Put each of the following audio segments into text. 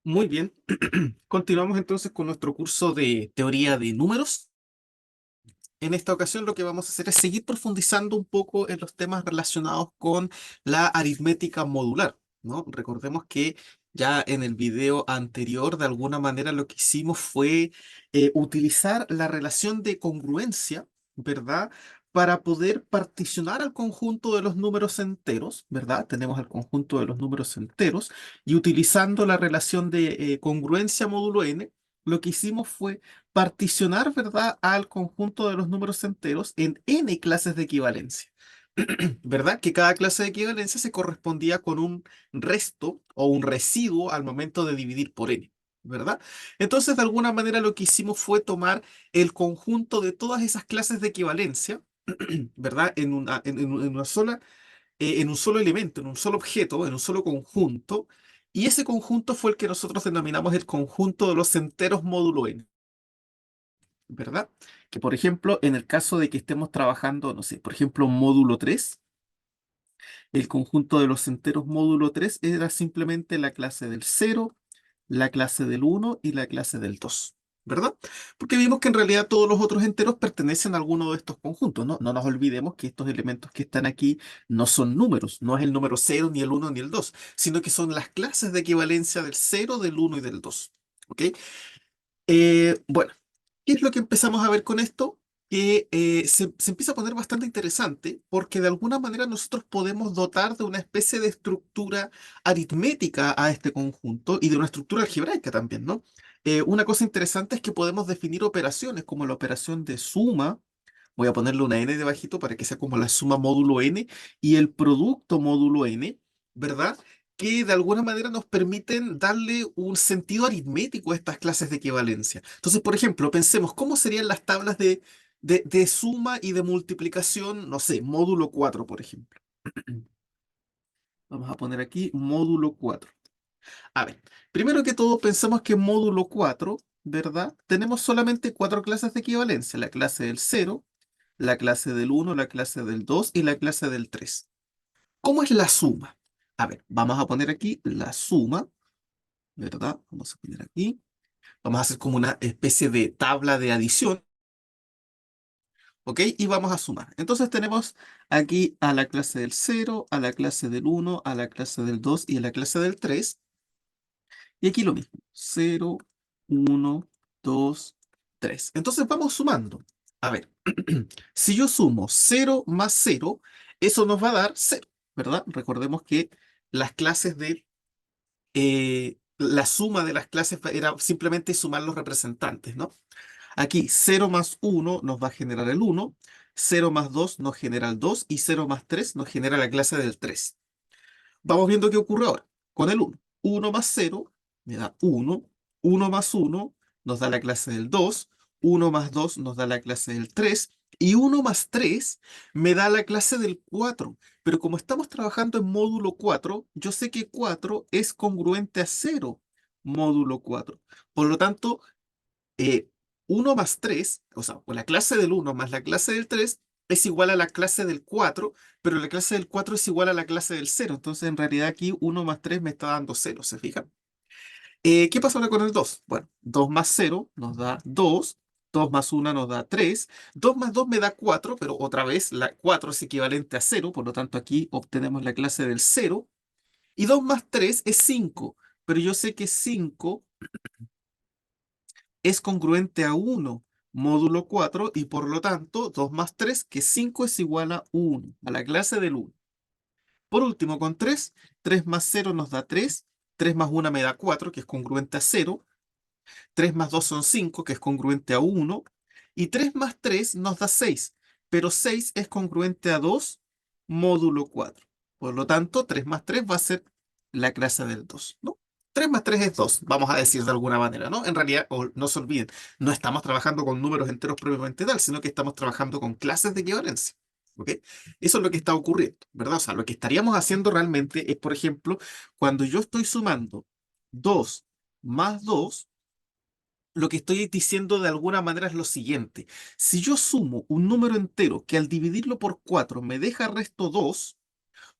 Muy bien. Continuamos entonces con nuestro curso de teoría de números. En esta ocasión lo que vamos a hacer es seguir profundizando un poco en los temas relacionados con la aritmética modular, ¿no? Recordemos que ya en el video anterior, de alguna manera, lo que hicimos fue utilizar la relación de congruencia, ¿verdad? Para poder particionar al conjunto de los números enteros, ¿verdad? Tenemos el conjunto de los números enteros y utilizando la relación de congruencia módulo n, lo que hicimos fue particionar, ¿verdad?, al conjunto de los números enteros en n clases de equivalencia. ¿Verdad? Que cada clase de equivalencia se correspondía con un resto o un residuo al momento de dividir por n. ¿Verdad? Entonces, de alguna manera, lo que hicimos fue tomar el conjunto de todas esas clases de equivalencia, ¿verdad? En una sola, en un solo elemento, en un solo objeto, en un solo conjunto, y ese conjunto fue el que nosotros denominamos el conjunto de los enteros módulo n. ¿Verdad? Que por ejemplo, en el caso de que estemos trabajando, no sé, por ejemplo, módulo 3, el conjunto de los enteros módulo 3 era simplemente la clase del cero, la clase del uno y la clase del 2. ¿Verdad? Porque vimos que en realidad todos los otros enteros pertenecen a alguno de estos conjuntos, ¿no? No nos olvidemos que estos elementos que están aquí no son números, no es el número cero, ni el uno, ni el 2, sino que son las clases de equivalencia del cero, del uno y del 2. ¿Ok? Bueno, ¿qué es lo que empezamos a ver con esto? Que se empieza a poner bastante interesante porque de alguna manera nosotros podemos dotar de una especie de estructura aritmética a este conjunto y de una estructura algebraica también, ¿no? Una cosa interesante es que podemos definir operaciones como la operación de suma. Voy a ponerle una n debajito para que sea como la suma módulo n y el producto módulo n, ¿verdad? Que de alguna manera nos permiten darle un sentido aritmético a estas clases de equivalencia. Entonces, por ejemplo, pensemos cómo serían las tablas de suma y de multiplicación, no sé, módulo 4, por ejemplo. Vamos a poner aquí módulo 4. A ver, primero que todo pensamos que en módulo 4, ¿verdad? Tenemos solamente cuatro clases de equivalencia, la clase del cero, la clase del uno, la clase del 2 y la clase del 3. ¿Cómo es la suma? A ver, vamos a poner aquí la suma, ¿verdad? Vamos a poner aquí. Vamos a hacer como una especie de tabla de adición, ¿ok? Y vamos a sumar. Entonces tenemos aquí a la clase del cero, a la clase del uno, a la clase del 2 y a la clase del 3. Y aquí lo mismo. Cero, uno, 2, 3. Entonces vamos sumando. A ver, si yo sumo cero más cero, eso nos va a dar cero, ¿verdad? Recordemos que las clases la suma de las clases era simplemente sumar los representantes, ¿no? Aquí cero más uno nos va a generar el uno, cero más 2 nos genera el 2 y cero más 3 nos genera la clase del 3. Vamos viendo qué ocurre ahora con el uno. Uno más cero me da uno. Uno más uno nos da la clase del 2. Uno más 2 nos da la clase del 3. Y uno más 3 me da la clase del 4. Pero como estamos trabajando en módulo 4, yo sé que 4 es congruente a cero módulo 4. Por lo tanto, eh, 1 más 3, o sea, la clase del uno más la clase del 3 es igual a la clase del 4, pero la clase del 4 es igual a la clase del cero. Entonces, en realidad aquí uno más 3 me está dando cero, ¿se fijan? ¿Qué pasa ahora con el 2? Bueno, 2 más cero nos da 2. 2 más 1 nos da 3. 2 más 2 me da 4, pero otra vez la 4 es equivalente a cero, por lo tanto aquí obtenemos la clase del cero. Y 2 más 3 es 5, pero yo sé que 5 es congruente a uno módulo 4 y por lo tanto 2 más 3, que 5 es igual a uno, a la clase del uno. Por último, con 3, 3 más cero nos da 3. 3 más 1 me da 4, que es congruente a cero. 3 más 2 son 5, que es congruente a uno. Y 3 más 3 nos da 6, pero 6 es congruente a 2 módulo 4. Por lo tanto, 3 más 3 va a ser la clase del 2, ¿no? 3 más 3 es 2, vamos a decir de alguna manera, ¿no? En realidad, no se olviden, no estamos trabajando con números enteros propiamente tal, sino que estamos trabajando con clases de equivalencia. ¿Ok? Eso es lo que está ocurriendo, ¿verdad? O sea, lo que estaríamos haciendo realmente es, por ejemplo, cuando yo estoy sumando 2 más 2, lo que estoy diciendo de alguna manera es lo siguiente. Si yo sumo un número entero que al dividirlo por 4 me deja resto 2,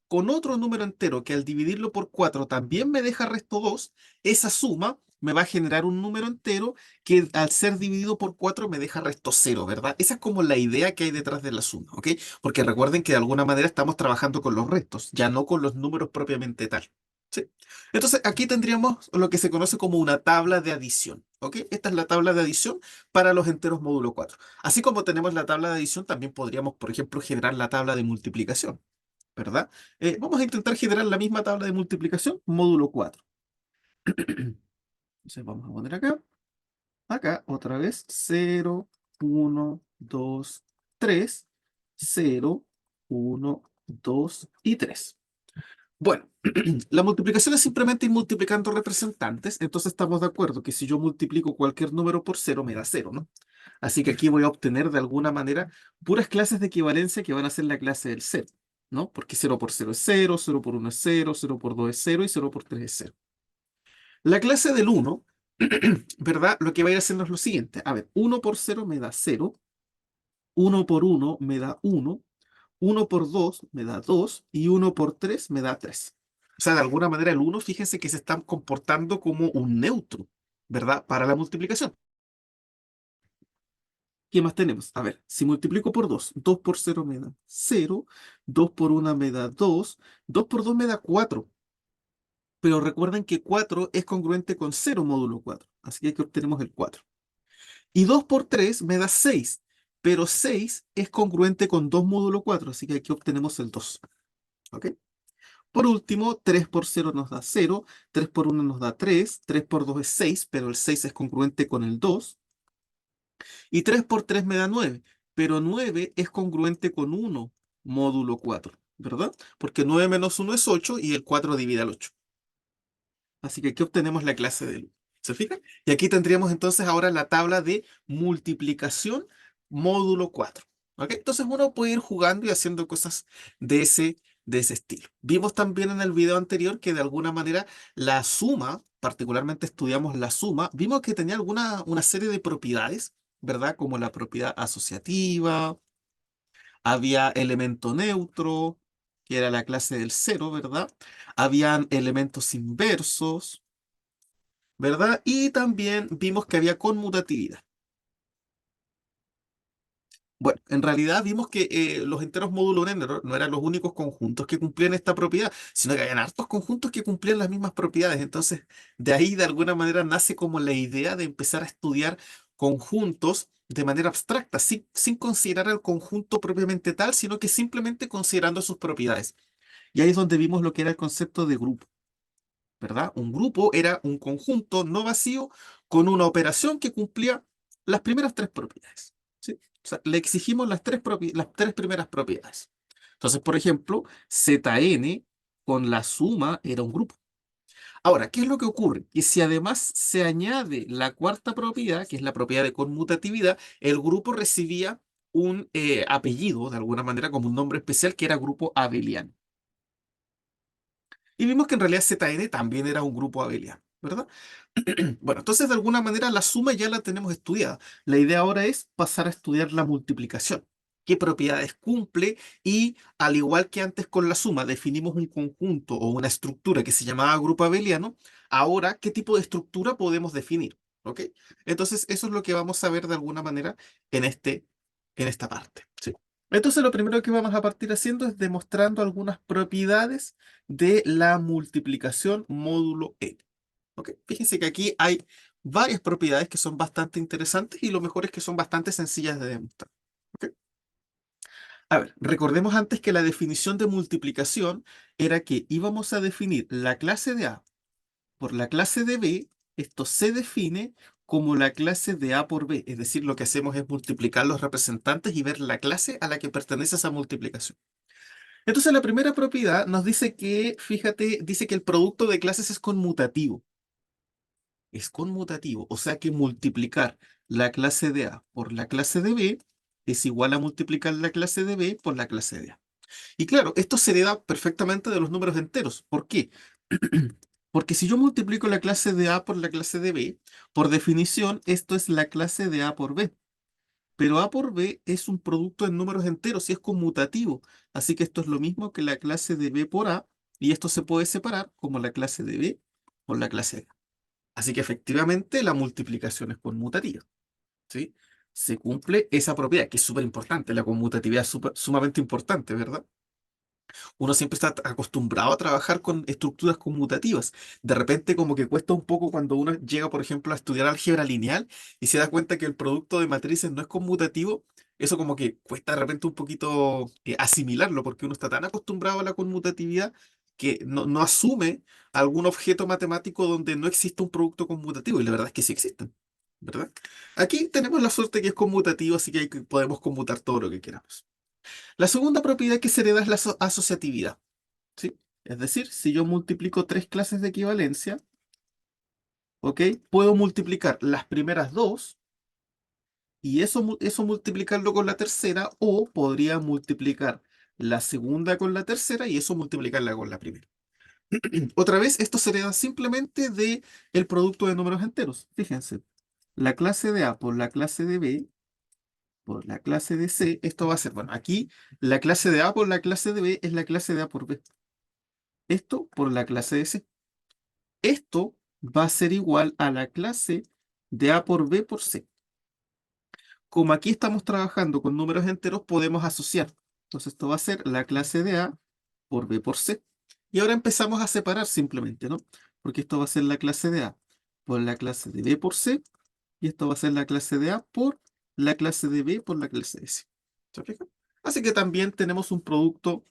con otro número entero que al dividirlo por 4 también me deja resto 2, esa suma me va a generar un número entero que al ser dividido por 4 me deja resto 0, ¿verdad? Esa es como la idea que hay detrás de la suma, ¿ok? Porque recuerden que de alguna manera estamos trabajando con los restos, ya no con los números propiamente tal. ¿Sí? Entonces aquí tendríamos lo que se conoce como una tabla de adición, ¿ok? Esta es la tabla de adición para los enteros módulo 4. Así como tenemos la tabla de adición, también podríamos, por ejemplo, generar la tabla de multiplicación, ¿verdad? Vamos a intentar generar la misma tabla de multiplicación, módulo 4. Entonces vamos a poner acá otra vez, 0, 1, 2, 3, 0, 1, 2 y 3. Bueno, la multiplicación es simplemente ir multiplicando representantes, entonces estamos de acuerdo que si yo multiplico cualquier número por 0 me da 0, ¿no? Así que aquí voy a obtener de alguna manera puras clases de equivalencia que van a ser la clase del 0, ¿no? Porque 0 por 0 es 0, 0 por 1 es 0, 0 por 2 es 0 y 0 por 3 es 0. La clase del 1, ¿verdad? Lo que va a ir haciendo es lo siguiente. A ver, 1 por 0 me da 0, 1 por 1 me da 1, 1 por 2 me da 2 y 1 por 3 me da 3. O sea, de alguna manera el 1, fíjense que se está comportando como un neutro, ¿verdad? Para la multiplicación. ¿Qué más tenemos? A ver, si multiplico por 2, 2 por 0 me da 0, 2 por 1 me da 2, 2 por 2 me da 4. Pero recuerden que 4 es congruente con 0 módulo 4, así que aquí obtenemos el 4. Y 2 por 3 me da 6, pero 6 es congruente con 2 módulo 4, así que aquí obtenemos el 2. ¿Ok? Por último, 3 por 0 nos da 0, 3 por 1 nos da 3, 3 por 2 es 6, pero el 6 es congruente con el 2, y 3 por 3 me da 9, pero 9 es congruente con 1 módulo 4, ¿verdad? Porque 9 menos 1 es 8 y el 4 divide al 8. Así que aquí obtenemos la clase del 1. ¿Se fijan? Y aquí tendríamos entonces ahora la tabla de multiplicación módulo 4. ¿Ok? Entonces uno puede ir jugando y haciendo cosas de ese estilo. Vimos también en el video anterior que de alguna manera la suma, particularmente estudiamos la suma, vimos que tenía una serie de propiedades, ¿verdad? Como la propiedad asociativa, había elemento neutro, que era la clase del cero, ¿verdad? Habían elementos inversos, ¿verdad? Y también vimos que había conmutatividad. Bueno, en realidad vimos que los enteros módulo n no eran los únicos conjuntos que cumplían esta propiedad, sino que habían hartos conjuntos que cumplían las mismas propiedades. Entonces, de ahí de alguna manera nace como la idea de empezar a estudiar conjuntos de manera abstracta, sin considerar el conjunto propiamente tal, sino que simplemente considerando sus propiedades. Y ahí es donde vimos lo que era el concepto de grupo. ¿Verdad? Un grupo era un conjunto no vacío con una operación que cumplía las primeras tres propiedades. ¿Sí? O sea, le exigimos las tres primeras propiedades. Entonces, por ejemplo, ZN con la suma era un grupo. Ahora, ¿qué es lo que ocurre? Que si además se añade la cuarta propiedad, que es la propiedad de conmutatividad, el grupo recibía un apellido, de alguna manera, como un nombre especial, que era grupo abeliano. Y vimos que en realidad ZN también era un grupo abeliano, ¿verdad? Bueno, entonces de alguna manera la suma ya la tenemos estudiada. La idea ahora es pasar a estudiar la multiplicación. ¿Qué propiedades cumple? Y al igual que antes con la suma definimos un conjunto o una estructura que se llamaba grupo abeliano, ahora, ¿qué tipo de estructura podemos definir? ¿Ok? Entonces eso es lo que vamos a ver de alguna manera en en esta parte. ¿Sí? Entonces lo primero que vamos a partir haciendo es demostrando algunas propiedades de la multiplicación módulo n. ¿Ok? Fíjense que aquí hay varias propiedades que son bastante interesantes y lo mejor es que son bastante sencillas de demostrar. ¿Ok? A ver, recordemos antes que la definición de multiplicación era que íbamos a definir la clase de A por la clase de B. Esto se define como la clase de A por B, es decir, lo que hacemos es multiplicar los representantes y ver la clase a la que pertenece esa multiplicación. Entonces la primera propiedad nos dice que, fíjate, dice que el producto de clases es conmutativo. Es conmutativo, o sea que multiplicar la clase de A por la clase de B es igual a multiplicar la clase de B por la clase de A. Y claro, esto se hereda perfectamente de los números enteros. ¿Por qué? Porque si yo multiplico la clase de A por la clase de B, por definición, esto es la clase de A por B. Pero A por B es un producto en números enteros y es conmutativo. Así que esto es lo mismo que la clase de B por A, y esto se puede separar como la clase de B por la clase de A. Así que efectivamente la multiplicación es conmutativa, ¿sí? Se cumple esa propiedad, que es súper importante, la conmutatividad es sumamente importante, ¿verdad? Uno siempre está acostumbrado a trabajar con estructuras conmutativas. De repente como que cuesta un poco cuando uno llega, por ejemplo, a estudiar álgebra lineal y se da cuenta que el producto de matrices no es conmutativo. Eso como que cuesta de repente un poquito asimilarlo, porque uno está tan acostumbrado a la conmutatividad que no asume algún objeto matemático donde no existe un producto conmutativo, y la verdad es que sí existen, ¿verdad? Aquí tenemos la suerte que es conmutativo, así que, podemos conmutar todo lo que queramos. La segunda propiedad que se hereda es la asociatividad, ¿sí? Es decir, si yo multiplico tres clases de equivalencia, ¿ok? Puedo multiplicar las primeras dos y eso multiplicarlo con la tercera, o podría multiplicar la segunda con la tercera y eso multiplicarla con la primera. Otra vez, esto se hereda simplemente de el producto de números enteros. Fíjense, la clase de A por la clase de B por la clase de C, esto va a ser, bueno, aquí la clase de A por la clase de B es la clase de A por B. Esto por la clase de C. Esto va a ser igual a la clase de A por B por C. Como aquí estamos trabajando con números enteros, podemos asociar. Entonces esto va a ser la clase de A por B por C. Y ahora empezamos a separar simplemente, ¿no? Porque esto va a ser la clase de A por la clase de B por C. Y esto va a ser la clase de A por la clase de B por la clase de C. ¿Se fijan? Así que también tenemos un producto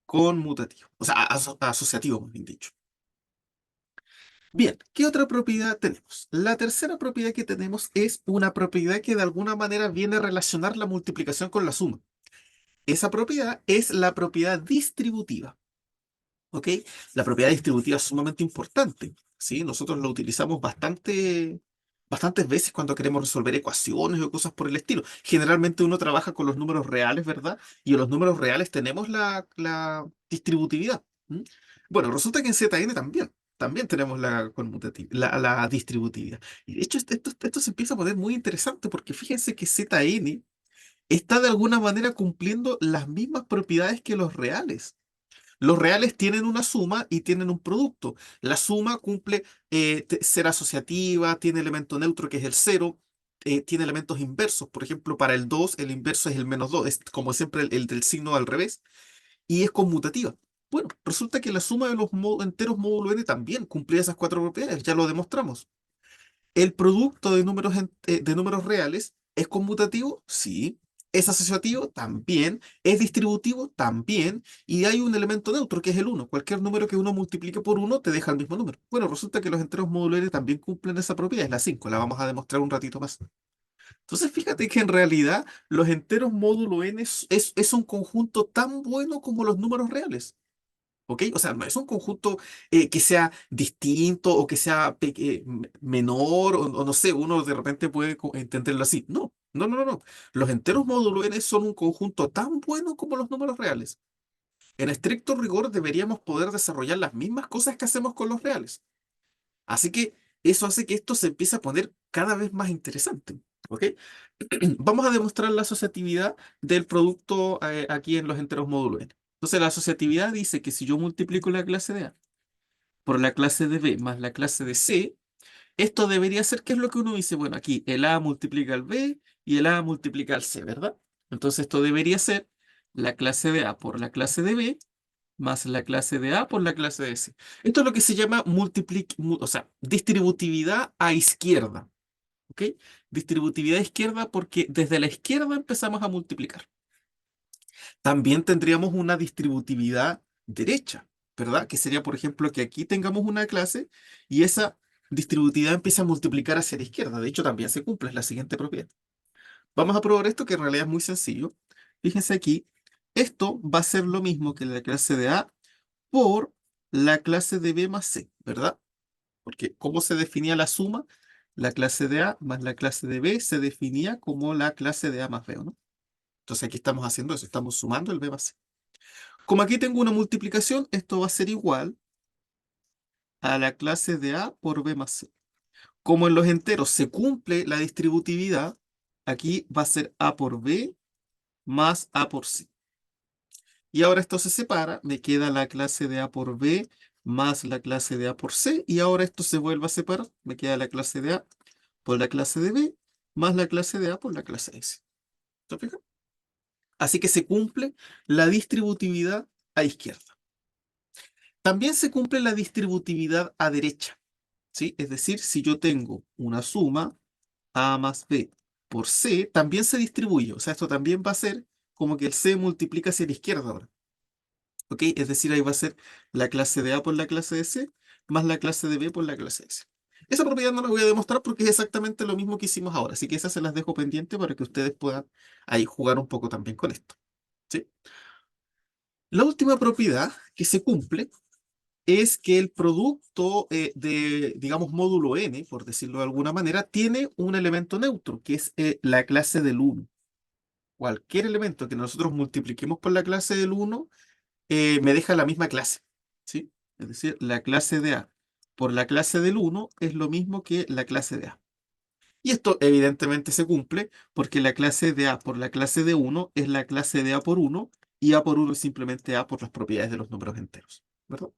conmutativo, o sea, asociativo, más bien dicho. Bien, ¿qué otra propiedad tenemos? La tercera propiedad que tenemos es una propiedad que de alguna manera viene a relacionar la multiplicación con la suma. Esa propiedad es la propiedad distributiva. ¿Ok? La propiedad distributiva es sumamente importante, ¿sí? Nosotros la utilizamos bastantes veces cuando queremos resolver ecuaciones o cosas por el estilo. Generalmente uno trabaja con los números reales, ¿verdad? Y en los números reales tenemos la distributividad. ¿M? Bueno, resulta que en ZN también tenemos la distributividad. Y de hecho esto se empieza a poner muy interesante porque fíjense que ZN está de alguna manera cumpliendo las mismas propiedades que los reales. Los reales tienen una suma y tienen un producto. La suma cumple ser asociativa, tiene elemento neutro que es el cero, tiene elementos inversos. Por ejemplo, para el 2 el inverso es el -2, es como siempre el del signo al revés, y es conmutativa. Bueno, resulta que la suma de los enteros módulo n también cumple esas cuatro propiedades, ya lo demostramos. ¿El producto de números reales es conmutativo? Sí. ¿Es asociativo? También. ¿Es distributivo? También. Y hay un elemento neutro que es el uno. Cualquier número que uno multiplique por uno te deja el mismo número. Bueno, resulta que los enteros módulo n también cumplen esa propiedad, es la 5. La vamos a demostrar un ratito más. Entonces, fíjate que en realidad los enteros módulo n es un conjunto tan bueno como los números reales. ¿Ok? O sea, no es un conjunto que sea distinto o que sea menor o no sé, uno de repente puede entenderlo así. No, no, no, no, no. Los enteros módulo n son un conjunto tan bueno como los números reales. En estricto rigor deberíamos poder desarrollar las mismas cosas que hacemos con los reales. Así que eso hace que esto se empiece a poner cada vez más interesante. ¿Ok? Vamos a demostrar la asociatividad del producto aquí en los enteros módulo n. Entonces, la asociatividad dice que si yo multiplico la clase de A por la clase de B más la clase de C, esto debería ser, ¿qué es lo que uno dice? Bueno, aquí el A multiplica al B y el A multiplica al C, ¿verdad? Entonces, esto debería ser la clase de A por la clase de B más la clase de A por la clase de C. Esto es lo que se llama o sea, distributividad a izquierda. ¿Ok? Distributividad a izquierda porque desde la izquierda empezamos a multiplicar. También tendríamos una distributividad derecha, ¿verdad? Que sería, por ejemplo, que aquí tengamos una clase y esa distributividad empieza a multiplicar hacia la izquierda. De hecho, también se cumple, es la siguiente propiedad. Vamos a probar esto, que en realidad es muy sencillo. Fíjense aquí, esto va a ser lo mismo que la clase de A por la clase de B más C, ¿verdad? Porque ¿cómo se definía la suma? La clase de A más la clase de B se definía como la clase de A más B, ¿o no? Entonces aquí estamos haciendo eso, estamos sumando el B más C. Como aquí tengo una multiplicación, esto va a ser igual a la clase de A por B más C. Como en los enteros se cumple la distributividad, aquí va a ser A por B más A por C. Y ahora esto se separa, me queda la clase de A por B más la clase de A por C, y ahora esto se vuelve a separar, me queda la clase de A por la clase de B más la clase de A por la clase de C. ¿Te fijas? Así que se cumple la distributividad a izquierda. También se cumple la distributividad a derecha, ¿sí? Es decir, si yo tengo una suma A más B por C, también se distribuye. O sea, esto también va a ser como que el C multiplica hacia la izquierda ahora. ¿Ok? Es decir, ahí va a ser la clase de A por la clase de C más la clase de B por la clase de C. Esa propiedad no la voy a demostrar porque es exactamente lo mismo que hicimos ahora. Así que esas se las dejo pendiente para que ustedes puedan ahí jugar un poco también con esto. ¿Sí? La última propiedad que se cumple es que el producto de, digamos, módulo n, por decirlo de alguna manera, tiene un elemento neutro, que es la clase del 1. Cualquier elemento que nosotros multipliquemos por la clase del 1 me deja la misma clase, ¿sí? Es decir, la clase de A por la clase del 1 es lo mismo que la clase de A. Y esto evidentemente se cumple porque la clase de A por la clase de 1 es la clase de A por 1 y A por 1 es simplemente A por las propiedades de los números enteros, ¿verdad?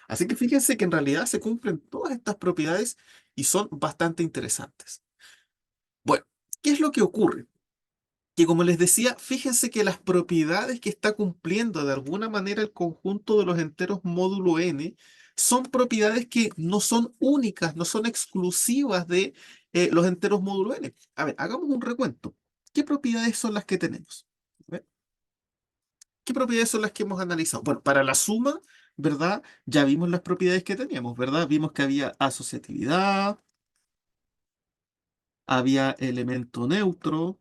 Así que fíjense que en realidad se cumplen todas estas propiedades y son bastante interesantes. Bueno, ¿qué es lo que ocurre? Que como les decía, fíjense que las propiedades que está cumpliendo de alguna manera el conjunto de los enteros módulo n son propiedades que no son únicas, no son exclusivas de los enteros módulo n. A ver, hagamos un recuento. ¿Qué propiedades son las que tenemos? A ver, ¿qué propiedades son las que hemos analizado? Bueno, para la suma, ¿verdad? Ya vimos las propiedades que teníamos, ¿verdad? Vimos que había asociatividad, había elemento neutro,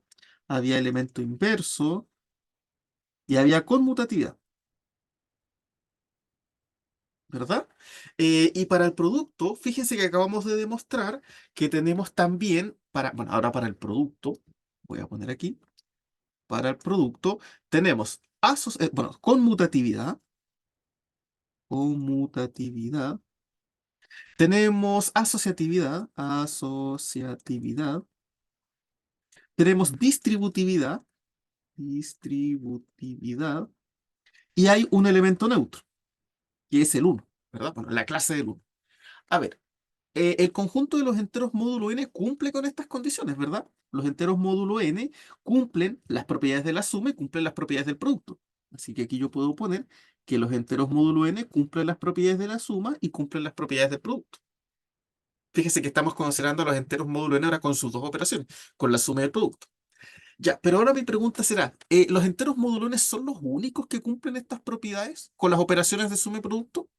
había elemento inverso y había conmutatividad, ¿verdad? Y para el producto, fíjense que acabamos de demostrar que tenemos también, bueno, ahora para el producto, voy a poner aquí, para el producto tenemos bueno, conmutatividad, tenemos asociatividad, tenemos distributividad, y hay un elemento neutro, que es el 1, ¿verdad? Bueno, la clase del 1. A ver, el conjunto de los enteros módulo n cumple con estas condiciones, ¿verdad? Los enteros módulo n cumplen las propiedades de la suma y cumplen las propiedades del producto. Así que aquí yo puedo poner que los enteros módulo n cumplen las propiedades de la suma y cumplen las propiedades del producto. Fíjese que estamos considerando los enteros módulo n ahora con sus dos operaciones, con la suma y el producto. Ya, pero ahora mi pregunta será, ¿los enteros módulo n son los únicos que cumplen estas propiedades con las operaciones de suma y producto?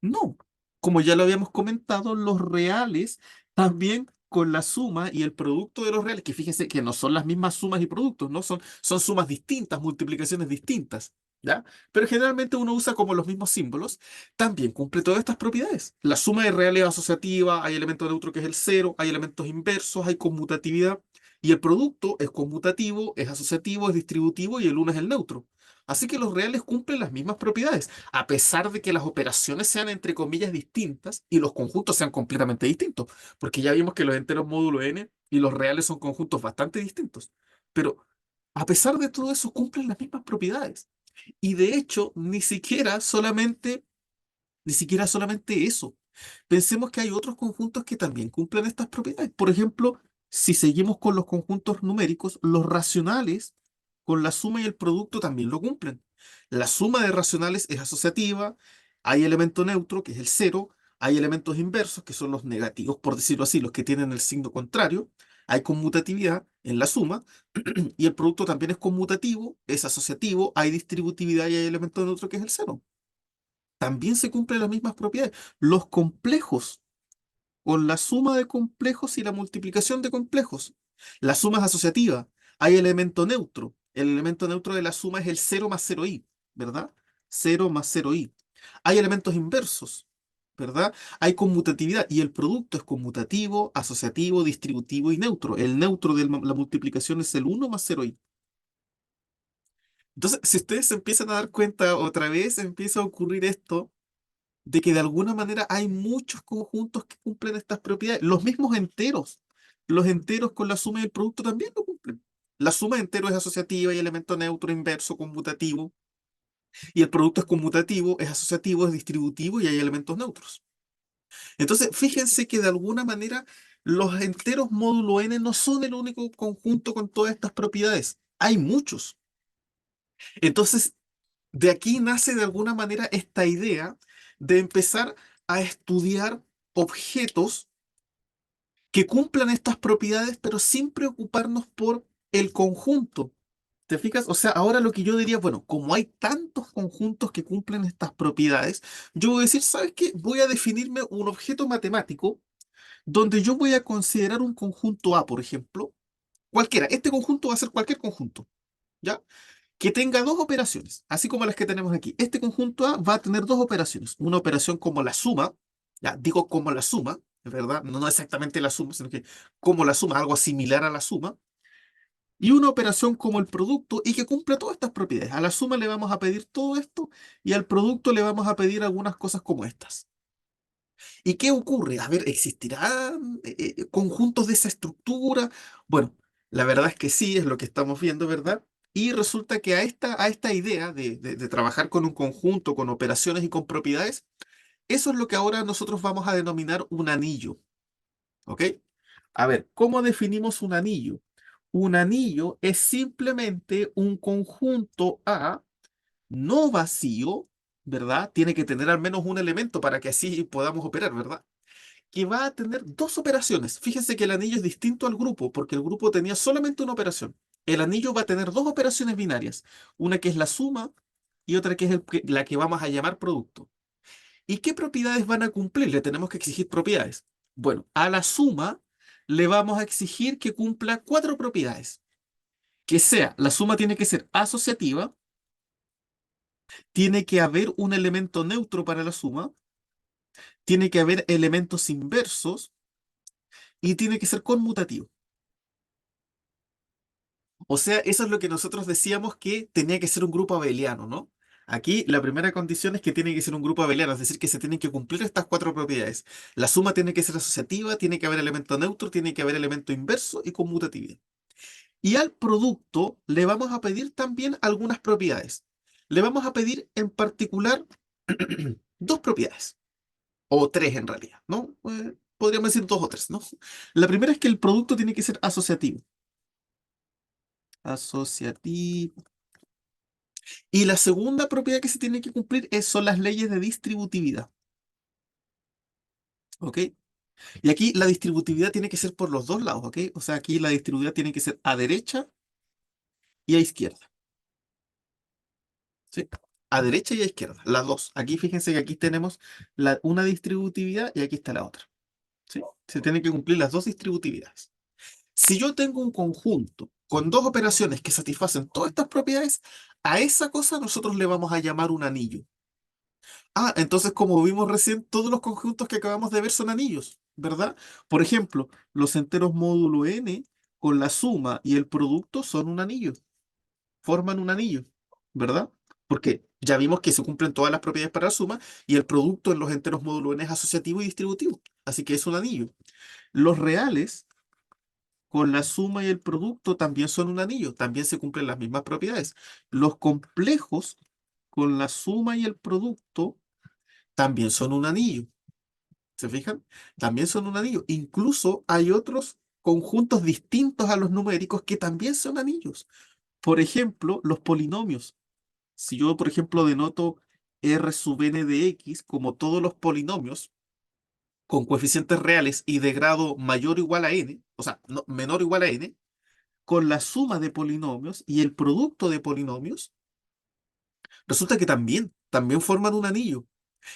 No, como ya lo habíamos comentado, los reales también con la suma y el producto de los reales, que fíjense que no son las mismas sumas y productos, ¿no? Son sumas distintas, multiplicaciones distintas, ¿ya? Pero generalmente uno usa como los mismos símbolos, también cumple todas estas propiedades. La suma de reales es asociativa, hay elemento neutro que es el cero, hay elementos inversos, hay conmutatividad, y el producto es conmutativo, es asociativo, es distributivo y el uno es el neutro. Así que los reales cumplen las mismas propiedades a pesar de que las operaciones sean entre comillas distintas y los conjuntos sean completamente distintos, porque ya vimos que los enteros módulo n y los reales son conjuntos bastante distintos. Pero a pesar de todo eso, cumplen las mismas propiedades. Y de hecho, ni siquiera solamente eso. Pensemos que hay otros conjuntos que también cumplen estas propiedades. Por ejemplo, si seguimos con los conjuntos numéricos, los racionales con la suma y el producto también lo cumplen. La suma de racionales es asociativa, hay elemento neutro, que es el cero, hay elementos inversos, que son los negativos, por decirlo así, los que tienen el signo contrario, hay conmutatividad en la suma, y el producto también es conmutativo, es asociativo, hay distributividad y hay elemento neutro, que es el cero. También se cumplen las mismas propiedades. Los complejos, con la suma de complejos y la multiplicación de complejos. La suma es asociativa. Hay elemento neutro. El elemento neutro de la suma es el cero más cero i, ¿verdad? Cero más cero i. Hay elementos inversos, ¿verdad? Hay conmutatividad y el producto es conmutativo, asociativo, distributivo y neutro. El neutro de la multiplicación es el uno más cero i. Entonces, si ustedes se empiezan a dar cuenta, otra vez empieza a ocurrir esto de que de alguna manera hay muchos conjuntos que cumplen estas propiedades, los mismos enteros. los enteros con la suma y el producto también lo cumplen. La suma de enteros es asociativa y elemento neutro, inverso, conmutativo. Y el producto es conmutativo, es asociativo, es distributivo y hay elementos neutros. Entonces, fíjense que de alguna manera los enteros módulo n no son el único conjunto con todas estas propiedades. Hay muchos. Entonces, de aquí nace de alguna manera esta idea de empezar a estudiar objetos que cumplan estas propiedades, pero sin preocuparnos por el conjunto. ¿Te fijas? O sea, ahora lo que yo diría, bueno, como hay tantos conjuntos que cumplen estas propiedades, yo voy a decir, ¿sabes qué? Voy a definirme un objeto matemático donde yo voy a considerar un conjunto A, por ejemplo, cualquiera. Este conjunto va a ser cualquier conjunto, ¿ya? Que tenga dos operaciones, así como las que tenemos aquí. Este conjunto A va a tener dos operaciones. Una operación como la suma, ya digo como la suma, es verdad, no exactamente la suma, sino que como la suma, algo similar a la suma, y una operación como el producto y que cumpla todas estas propiedades. A la suma le vamos a pedir todo esto y al producto le vamos a pedir algunas cosas como estas. ¿Y qué ocurre? A ver, ¿existirán conjuntos de esa estructura? Bueno, la verdad es que sí, es lo que estamos viendo, ¿verdad? Y resulta que a esta idea de trabajar con un conjunto, con operaciones y con propiedades, eso es lo que ahora nosotros vamos a denominar un anillo, ¿ok? A ver, ¿cómo definimos un anillo? Un anillo es simplemente un conjunto A no vacío, ¿verdad? Tiene que tener al menos un elemento para que así podamos operar, ¿verdad? Que va a tener dos operaciones. Fíjense que el anillo es distinto al grupo, porque el grupo tenía solamente una operación. El anillo va a tener dos operaciones binarias, una que es la suma y otra que es la que vamos a llamar producto. ¿Y qué propiedades van a cumplir? Le tenemos que exigir propiedades. Bueno, a la suma le vamos a exigir que cumpla cuatro propiedades. Que sea, la suma tiene que ser asociativa, tiene que haber un elemento neutro para la suma, tiene que haber elementos inversos y tiene que ser conmutativo. O sea, eso es lo que nosotros decíamos que tenía que ser un grupo abeliano, ¿no? Aquí la primera condición es que tiene que ser un grupo abeliano, es decir, que se tienen que cumplir estas cuatro propiedades. La suma tiene que ser asociativa, tiene que haber elemento neutro, tiene que haber elemento inverso y conmutatividad. Y al producto le vamos a pedir también algunas propiedades. Le vamos a pedir en particular dos propiedades, o tres en realidad, ¿no? Podríamos decir dos o tres, ¿no? La primera es que el producto tiene que ser asociativo. Asociativo. Y la segunda propiedad que se tiene que cumplir son las leyes de distributividad. ¿Ok? Y aquí la distributividad tiene que ser por los dos lados. ¿Ok? O sea, aquí la distributividad tiene que ser a derecha y a izquierda. ¿Sí? A derecha y a izquierda. Las dos. Aquí fíjense que aquí tenemos una distributividad y aquí está la otra. ¿Sí? Se tienen que cumplir las dos distributividades. Si yo tengo un conjunto con dos operaciones que satisfacen todas estas propiedades, a esa cosa nosotros le vamos a llamar un anillo. Ah, entonces como vimos recién, todos los conjuntos que acabamos de ver son anillos, ¿verdad? Por ejemplo, los enteros módulo n con la suma y el producto son un anillo, forman un anillo, ¿verdad? Porque ya vimos que se cumplen todas las propiedades para la suma y el producto en los enteros módulo n es asociativo y distributivo, así que es un anillo. Los reales con la suma y el producto también son un anillo, también se cumplen las mismas propiedades. Los complejos con la suma y el producto también son un anillo. ¿Se fijan? También son un anillo. Incluso hay otros conjuntos distintos a los numéricos que también son anillos. Por ejemplo, los polinomios. Si yo, por ejemplo, denoto R sub n de x como todos los polinomios con coeficientes reales y de grado mayor o igual a n, o sea, menor o igual a n, con la suma de polinomios y el producto de polinomios, resulta que también forman un anillo.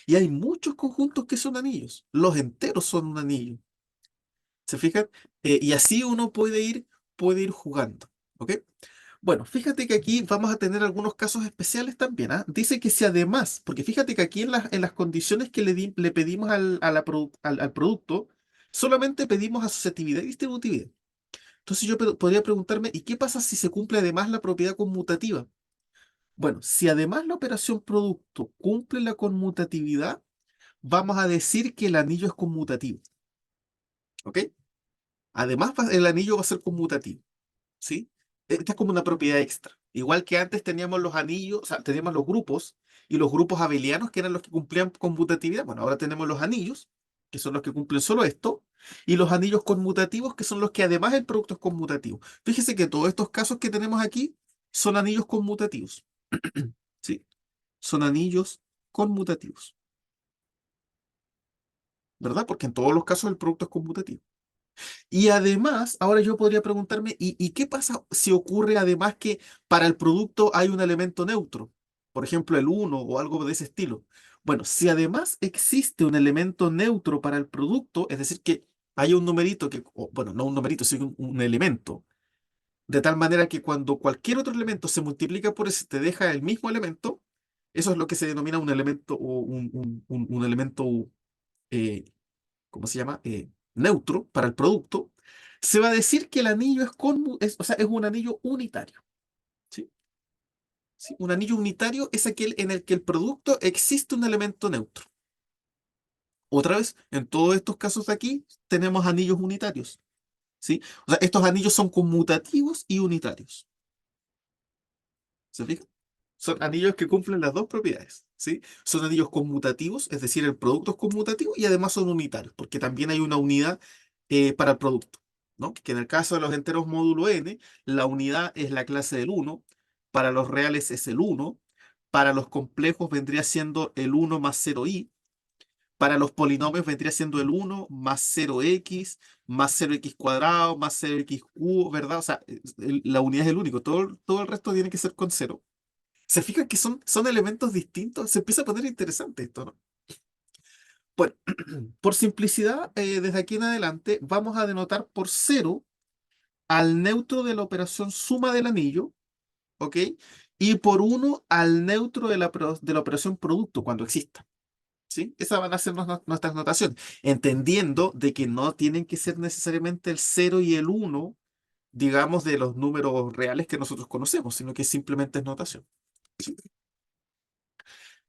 Y hay muchos conjuntos que son anillos. Los enteros son un anillo. ¿Se fijan? Y así uno puede ir jugando. ¿Ok? Bueno, fíjate que aquí vamos a tener algunos casos especiales también. ¿Ah? Dice que si además, porque fíjate que aquí en las condiciones que le pedimos al producto, solamente pedimos asociatividad y distributividad. Entonces yo podría preguntarme, ¿y qué pasa si se cumple además la propiedad conmutativa? Bueno, si además la operación producto cumple la conmutatividad, vamos a decir que el anillo es conmutativo. ¿Ok? Además, el anillo va a ser conmutativo, ¿sí? Esta es como una propiedad extra. Igual que antes teníamos los anillos, o sea, teníamos los grupos y los grupos abelianos que eran los que cumplían conmutatividad. Bueno, ahora tenemos los anillos, que son los que cumplen solo esto, y los anillos conmutativos, que son los que además el producto es conmutativo. Fíjese que todos estos casos que tenemos aquí son anillos conmutativos, ¿sí? Son anillos conmutativos, ¿verdad? Porque en todos los casos el producto es conmutativo. Y además, ahora yo podría preguntarme, ¿y qué pasa si ocurre además que para el producto hay un elemento neutro? Por ejemplo, el uno o algo de ese estilo. Bueno, si además existe un elemento neutro para el producto, es decir, que haya un numerito que, bueno, no un numerito, sino un elemento, de tal manera que cuando cualquier otro elemento se multiplica por ese, te deja el mismo elemento, eso es lo que se denomina un elemento o un elemento eh, ¿cómo se llama? Neutro para el producto, se va a decir que el anillo o sea, es un anillo unitario. ¿Sí? ¿Sí? Un anillo unitario es aquel en el que el producto existe un elemento neutro. Otra vez, en todos estos casos de aquí, tenemos anillos unitarios. ¿Sí? O sea, estos anillos son conmutativos y unitarios. ¿Se fijan? Son anillos que cumplen las dos propiedades, ¿sí? Son anillos conmutativos, es decir, el producto es conmutativo y además son unitarios, porque también hay una unidad para el producto, ¿no? Que en el caso de los enteros módulo n, la unidad es la clase del uno, para los reales es el uno, para los complejos vendría siendo el uno más 0i, para los polinomios vendría siendo el uno más 0x más 0x cuadrado más 0x cubo, ¿verdad? O sea, la unidad es el único, todo el resto tiene que ser con cero. ¿Se fijan que son elementos distintos? Se empieza a poner interesante esto, ¿no? Bueno, por simplicidad, desde aquí en adelante vamos a denotar por cero al neutro de la operación suma del anillo, ¿ok? Y por uno al neutro de la operación producto cuando exista, ¿sí? Esas van a ser nuestras notaciones, entendiendo de que no tienen que ser necesariamente el cero y el uno, digamos, de los números reales que nosotros conocemos, sino que simplemente es notación. ¿Sí?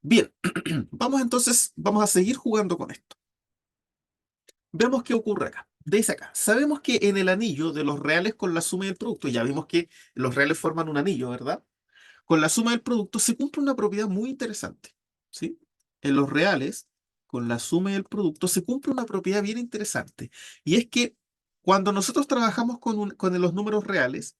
Bien, vamos a seguir jugando con esto. Veamos qué ocurre acá. Dice acá, sabemos que en el anillo de los reales con la suma del producto, ya vimos que los reales forman un anillo, ¿verdad? Con la suma del producto se cumple una propiedad muy interesante, ¿sí? En los reales, con la suma del producto, se cumple una propiedad bien interesante. Y es que cuando nosotros trabajamos con los números reales,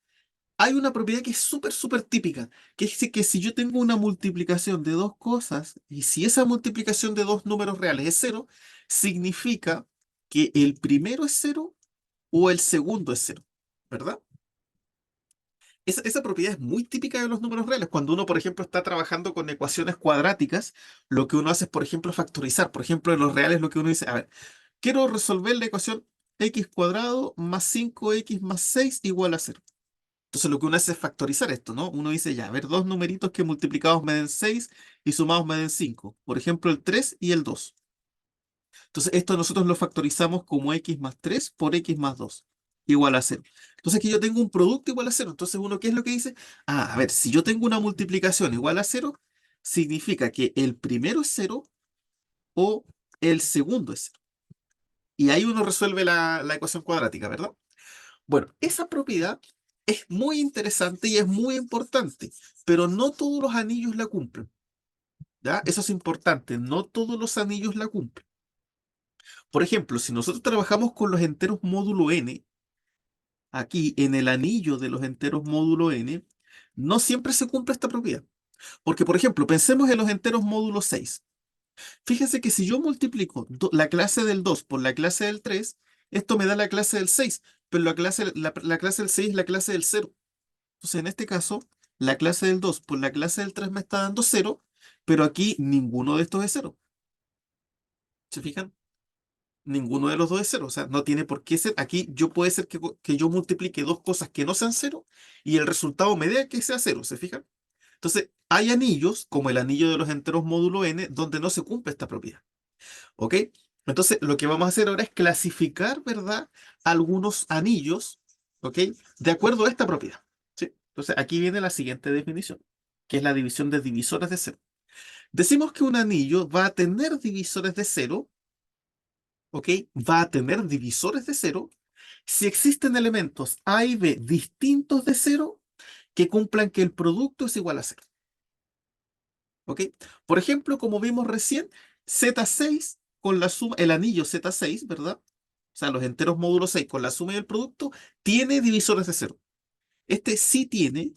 hay una propiedad que es súper, súper típica, que es que si yo tengo una multiplicación de dos cosas, y si esa multiplicación de dos números reales es cero, significa que el primero es cero o el segundo es cero, ¿verdad? Esa propiedad es muy típica de los números reales. Cuando uno, por ejemplo, está trabajando con ecuaciones cuadráticas, lo que uno hace es, por ejemplo, factorizar. Por ejemplo, en los reales lo que uno dice, a ver, quiero resolver la ecuación x cuadrado más 5x más 6 igual a cero. Entonces lo que uno hace es factorizar esto, ¿no? Uno dice, ya, a ver, dos numeritos que multiplicados me den 6 y sumados me den 5. Por ejemplo, el 3 y el 2. Entonces esto nosotros lo factorizamos como x más 3 por x más 2 igual a cero. Entonces aquí yo tengo un producto igual a cero. Entonces uno, ¿qué es lo que dice? Ah, a ver, si yo tengo una multiplicación igual a cero, significa que el primero es cero o el segundo es cero. Y ahí uno resuelve la ecuación cuadrática, ¿verdad? Bueno, esa propiedad es muy interesante y es muy importante, pero no todos los anillos la cumplen, ¿ya? Eso es importante, no todos los anillos la cumplen. Por ejemplo, si nosotros trabajamos con los enteros módulo n, aquí en el anillo de los enteros módulo n, no siempre se cumple esta propiedad. Porque, por ejemplo, pensemos en los enteros módulo 6. Fíjense que si yo multiplico la clase del 2 por la clase del 3, esto me da la clase del 6, pero la clase del 6 es la clase del 0. Entonces, en este caso, la clase del 2 por la clase del 3 me está dando cero, pero aquí ninguno de estos es cero. ¿Se fijan? Ninguno de los dos es cero. O sea, no tiene por qué ser. Aquí yo puede ser que yo multiplique dos cosas que no sean cero y el resultado me dé que sea cero. ¿Se fijan? Entonces, hay anillos, como el anillo de los enteros módulo n, donde no se cumple esta propiedad. ¿Ok? Entonces, lo que vamos a hacer ahora es clasificar, ¿verdad? Algunos anillos, ¿ok? De acuerdo a esta propiedad. ¿Sí? Entonces, aquí viene la siguiente definición, que es la división de divisores de cero. Decimos que un anillo va a tener divisores de cero, ¿ok? Va a tener divisores de cero Si existen elementos A y B distintos de cero, que cumplan que el producto es igual a cero. ¿Ok? Por ejemplo, como vimos recién, Z6 con la suma, el anillo Z6, ¿verdad? O sea, los enteros módulo 6 con la suma y el producto, tiene divisores de cero. Este sí tiene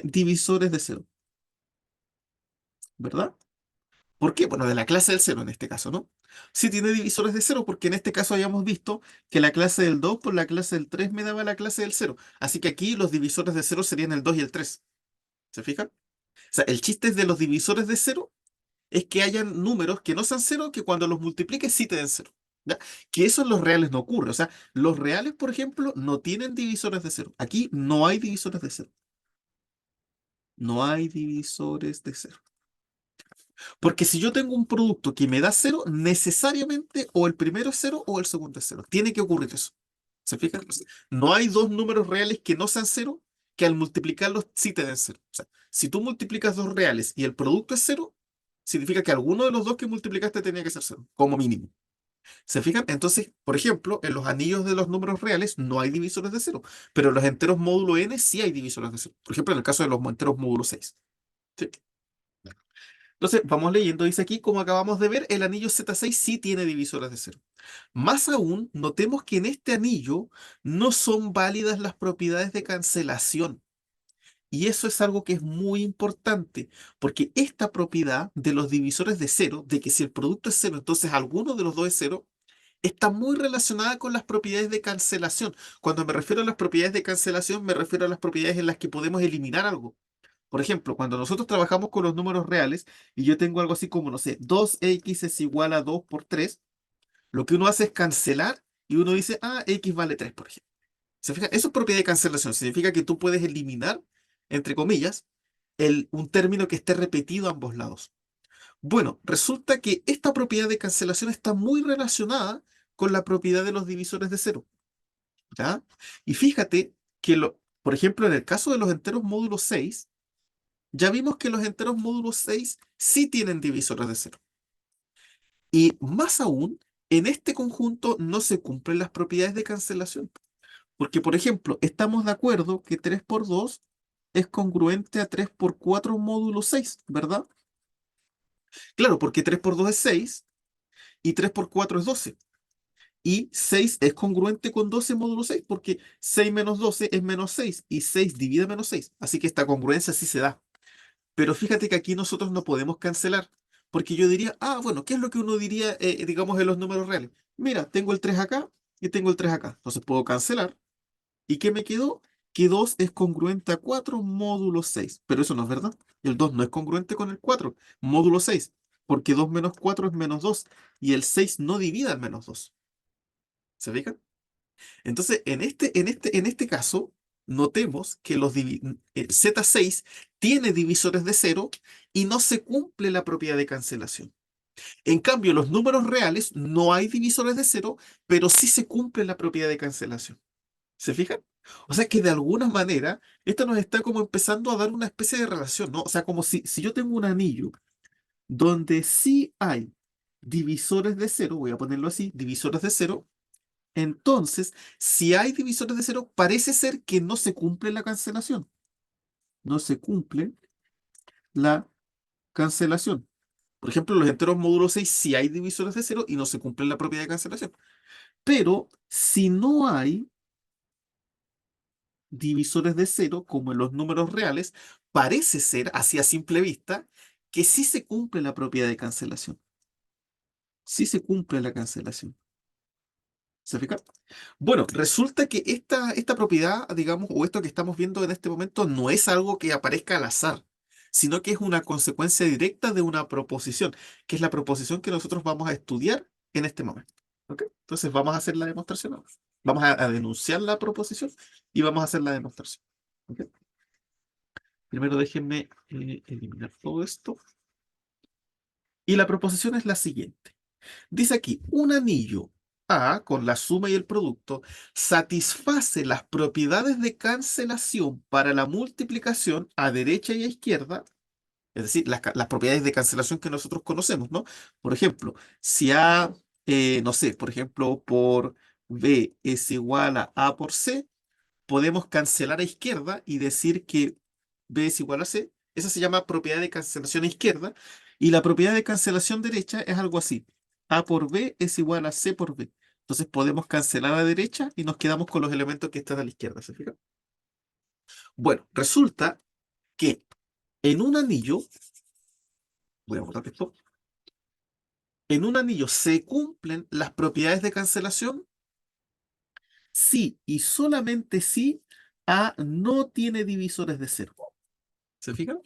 divisores de cero, ¿verdad? ¿Por qué? Bueno, de la clase del cero en este caso, ¿no? Sí tiene divisores de cero porque en este caso habíamos visto que la clase del 2 por la clase del 3 me daba la clase del cero. Así que aquí los divisores de cero serían el 2 y el 3. ¿Se fijan? O sea, el chiste de los divisores de cero es que hayan números que no sean cero, que cuando los multipliques sí te den cero. ¿Ya? Que eso en los reales no ocurre. O sea, los reales, por ejemplo, no tienen divisores de cero. Aquí no hay divisores de cero. No hay divisores de cero. Porque si yo tengo un producto que me da cero, necesariamente o el primero es cero o el segundo es cero. Tiene que ocurrir eso. ¿Se fijan? O sea, no hay dos números reales que no sean cero, que al multiplicarlos sí te den cero. O sea, si tú multiplicas dos reales y el producto es cero, significa que alguno de los dos que multiplicaste tenía que ser cero, como mínimo. ¿Se fijan? Entonces, por ejemplo, en los anillos de los números reales no hay divisores de cero, pero en los enteros módulo n sí hay divisores de cero. Por ejemplo, en el caso de los enteros módulo 6. ¿Sí? Entonces, vamos leyendo, dice aquí, como acabamos de ver, el anillo Z6 sí tiene divisores de cero. Más aún, notemos que en este anillo no son válidas las propiedades de cancelación. Y eso es algo que es muy importante, porque esta propiedad de los divisores de cero, de que si el producto es cero, entonces alguno de los dos es cero, está muy relacionada con las propiedades de cancelación. Cuando me refiero a las propiedades de cancelación, me refiero a las propiedades en las que podemos eliminar algo. Por ejemplo, cuando nosotros trabajamos con los números reales y yo tengo algo así como, no sé, 2x es igual a 2 por 3, lo que uno hace es cancelar y uno dice, ah, x vale 3, por ejemplo. ¿Se fija? Eso es propiedad de cancelación. Significa que tú puedes eliminar, entre comillas, un término que esté repetido a ambos lados. Bueno, resulta que esta propiedad de cancelación está muy relacionada con la propiedad de los divisores de cero. ¿Ya? Y fíjate que, por ejemplo, en el caso de los enteros módulo 6, ya vimos que los enteros módulo 6 sí tienen divisores de cero. Y más aún, en este conjunto no se cumplen las propiedades de cancelación. Porque, por ejemplo, estamos de acuerdo que 3 por 2 es congruente a 3 por 4 módulo 6, ¿verdad? Claro, porque 3 por 2 es 6 y 3 por 4 es 12. Y 6 es congruente con 12 módulo 6 porque 6 menos 12 es menos 6 y 6 divide menos 6. Así que esta congruencia sí se da. Pero fíjate que aquí nosotros no podemos cancelar, porque yo diría, ah, bueno, ¿qué es lo que uno diría, digamos, en los números reales? Mira, tengo el 3 acá y tengo el 3 acá. Entonces puedo cancelar. ¿Y qué me quedó? Que 2 es congruente a 4 módulo 6. Pero eso no es verdad. El 2 no es congruente con el 4 módulo 6, porque 2 menos 4 es menos 2 y el 6 no divide al menos 2. ¿Se fijan? Entonces, en este caso, notemos que Z6 tiene divisores de cero y no se cumple la propiedad de cancelación. En cambio, los números reales no hay divisores de cero, pero sí se cumple la propiedad de cancelación. ¿Se fijan? O sea que de alguna manera, esto nos está como empezando a dar una especie de relación, ¿no? O sea, como si yo tengo un anillo donde sí hay divisores de cero, voy a ponerlo así, divisores de cero, entonces, si hay divisores de cero, parece ser que no se cumple la cancelación. No se cumple la cancelación. Por ejemplo, los enteros módulo 6 sí hay divisores de cero y no se cumple la propiedad de cancelación. Pero si no hay divisores de cero, como en los números reales, parece ser, así a simple vista, que sí se cumple la propiedad de cancelación. Sí se cumple la cancelación. ¿Se fijan? Bueno, resulta que esta propiedad, digamos, o esto que estamos viendo en este momento, no es algo que aparezca al azar, sino que es una consecuencia directa de una proposición, que es la proposición que nosotros vamos a estudiar en este momento. ¿Ok? Entonces vamos a hacer la demostración ahora. Vamos a denunciar la proposición y vamos a hacer la demostración. ¿Ok? Primero déjenme eliminar todo esto. Y la proposición es la siguiente. Dice aquí, un anillo A con la suma y el producto satisface las propiedades de cancelación para la multiplicación a derecha y a izquierda, es decir, las propiedades de cancelación que nosotros conocemos, ¿no? Por ejemplo, si A no sé, por ejemplo, por B es igual a A por C, podemos cancelar a izquierda y decir que B es igual a C. Esa se llama propiedad de cancelación a izquierda. Y la propiedad de cancelación derecha es algo así. A por B es igual a C por B. Entonces podemos cancelar a la derecha y nos quedamos con los elementos que están a la izquierda. ¿Se fijan? Bueno, resulta que en un anillo, voy a borrar esto, en un anillo se cumplen las propiedades de cancelación si y solamente si A no tiene divisores de cero. ¿Se fijan?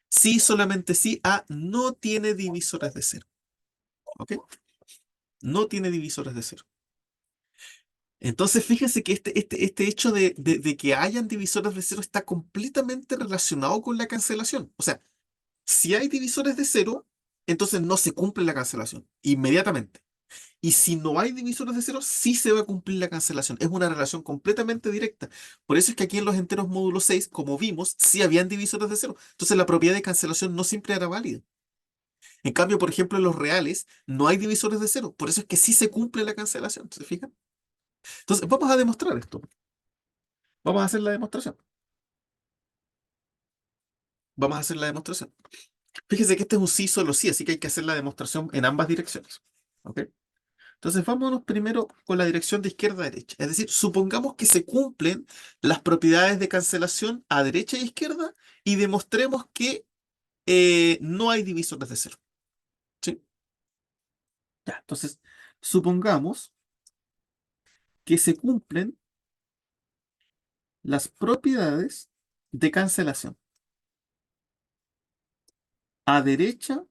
Si solamente si A no tiene divisores de cero. ¿Ok? No tiene divisores de cero. Entonces, fíjense que este hecho de que hayan divisores de cero está completamente relacionado con la cancelación. O sea, si hay divisores de cero, entonces no se cumple la cancelación inmediatamente. Y si no hay divisores de cero, sí se va a cumplir la cancelación. Es una relación completamente directa. Por eso es que aquí en los enteros módulo 6, como vimos, sí habían divisores de cero. Entonces la propiedad de cancelación no siempre era válida. En cambio, por ejemplo, en los reales no hay divisores de cero. Por eso es que sí se cumple la cancelación. ¿Se fijan? Entonces, vamos a demostrar esto. Vamos a hacer la demostración. Vamos a hacer la demostración. Fíjese que este es un sí solo sí, así que hay que hacer la demostración en ambas direcciones. ¿Ok? Entonces, vámonos primero con la dirección de izquierda a derecha. Es decir, supongamos que se cumplen las propiedades de cancelación a derecha y izquierda y demostremos que no hay divisores de cero. ¿Sí? Ya, entonces, supongamos que se cumplen las propiedades de cancelación a derecha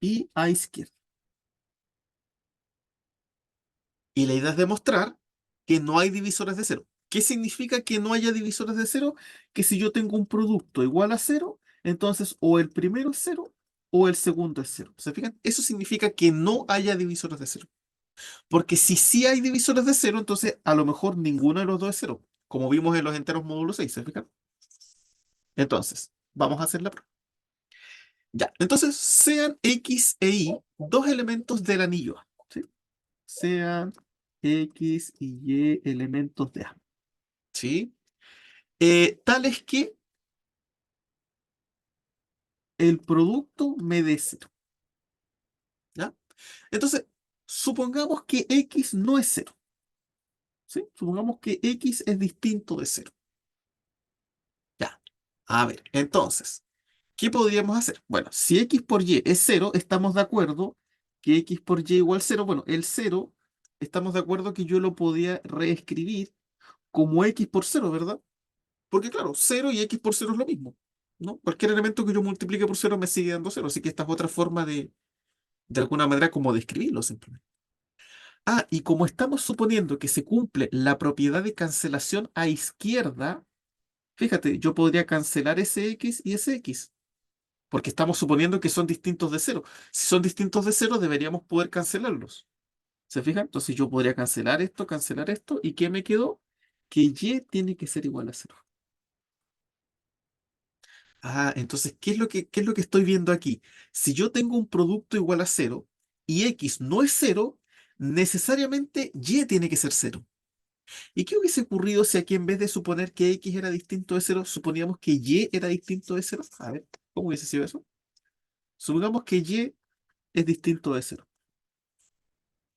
y a izquierda. Y la idea es demostrar que no hay divisores de cero. ¿Qué significa que no haya divisores de cero? Que si yo tengo un producto igual a cero, entonces o el primero es cero o el segundo es cero. ¿Se fijan? Eso significa que no haya divisores de cero. Porque si sí hay divisores de cero, entonces a lo mejor ninguno de los dos es cero, como vimos en los enteros módulo 6. ¿Se fijan? Entonces, vamos a hacer la prueba. Ya, entonces sean X e Y dos elementos del anillo A, ¿sí? Sean X y Y elementos de A, ¿sí? Tales que el producto me dé cero, ¿ya? Entonces, supongamos que X no es cero, ¿sí? Supongamos que X es distinto de cero. Ya, a ver, entonces, ¿qué podríamos hacer? Bueno, si X por Y es cero, estamos de acuerdo que X por Y igual cero. Bueno, el cero, estamos de acuerdo que yo lo podía reescribir como X por cero, ¿verdad? Porque claro, cero y X por cero es lo mismo, ¿no? Cualquier elemento que yo multiplique por cero me sigue dando cero, así que esta es otra forma de alguna manera, como de escribirlo simplemente. Ah, y como estamos suponiendo que se cumple la propiedad de cancelación a izquierda, fíjate, yo podría cancelar ese X y ese X, porque estamos suponiendo que son distintos de cero. Si son distintos de cero, deberíamos poder cancelarlos. ¿Se fijan? Entonces yo podría cancelar esto, ¿y qué me quedó? Que Y tiene que ser igual a cero. Ah, entonces, qué es lo que estoy viendo aquí? Si yo tengo un producto igual a cero y X no es cero, necesariamente Y tiene que ser cero. ¿Y qué hubiese ocurrido si aquí en vez de suponer que X era distinto de cero, suponíamos que Y era distinto de cero? A ver, ¿cómo hubiese sido eso? Supongamos que Y es distinto de cero.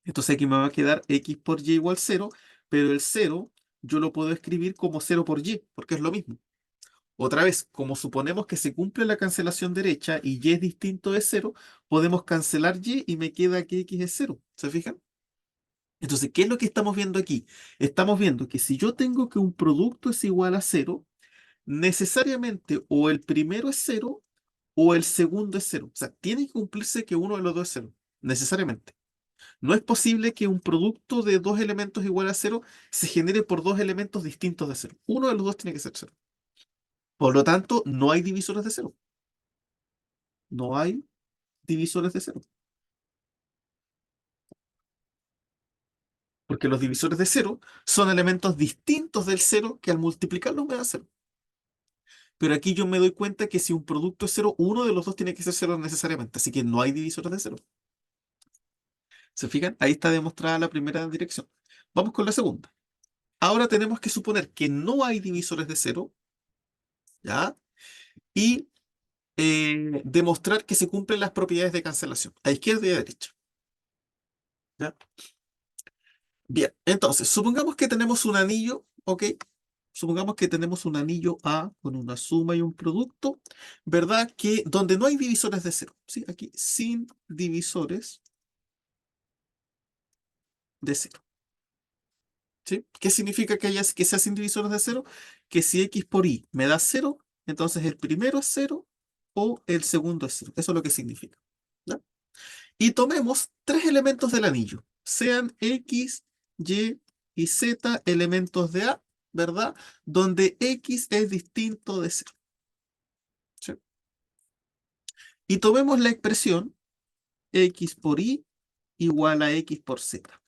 Entonces aquí me va a quedar X por Y igual cero, pero el cero yo lo puedo escribir como cero por Y, porque es lo mismo. Otra vez, como suponemos que se cumple la cancelación derecha y Y es distinto de cero, podemos cancelar Y y me queda que X es cero. ¿Se fijan? Entonces, ¿qué es lo que estamos viendo aquí? Estamos viendo que si yo tengo que un producto es igual a cero, necesariamente o el primero es cero o el segundo es cero. O sea, tiene que cumplirse que uno de los dos es cero, necesariamente. No es posible que un producto de dos elementos igual a cero se genere por dos elementos distintos de cero. Uno de los dos tiene que ser cero. Por lo tanto, no hay divisores de cero. No hay divisores de cero. Porque los divisores de cero son elementos distintos del cero que al multiplicarlos me da cero. Pero aquí yo me doy cuenta que si un producto es cero, uno de los dos tiene que ser cero necesariamente. Así que no hay divisores de cero. ¿Se fijan? Ahí está demostrada la primera dirección. Vamos con la segunda. Ahora tenemos que suponer que no hay divisores de cero, ¿ya? Y demostrar que se cumplen las propiedades de cancelación, a izquierda y a derecha, ¿ya? Bien, entonces, supongamos que tenemos un anillo, ¿ok? Supongamos que tenemos un anillo A con una suma y un producto, ¿verdad? Que donde no hay divisores de cero, ¿sí? Aquí sin divisores de cero, ¿sí? ¿Qué significa que sea sin divisores de cero? Que si x por y me da cero, entonces el primero es cero o el segundo es cero. Eso es lo que significa, ¿ya? Y tomemos tres elementos del anillo, sean X, Y y Z elementos de A, ¿verdad? Donde X es distinto de cero, ¿sí? Y tomemos la expresión X por Y igual a X por Z.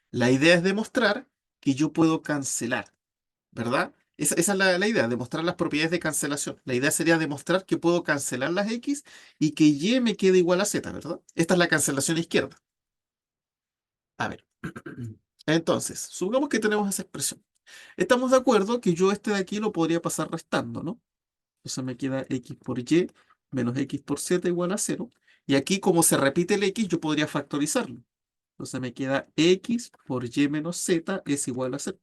La idea es demostrar que yo puedo cancelar, ¿verdad? Esa es la idea, demostrar las propiedades de cancelación. La idea sería demostrar que puedo cancelar las X y que Y me quede igual a Z, ¿verdad? Esta es la cancelación izquierda. A ver. Entonces, supongamos que tenemos esa expresión. Estamos de acuerdo que yo este de aquí lo podría pasar restando, ¿no? Entonces me queda x por y menos x por z igual a cero. Y aquí, como se repite el x, yo podría factorizarlo. Entonces me queda x por y menos z es igual a cero.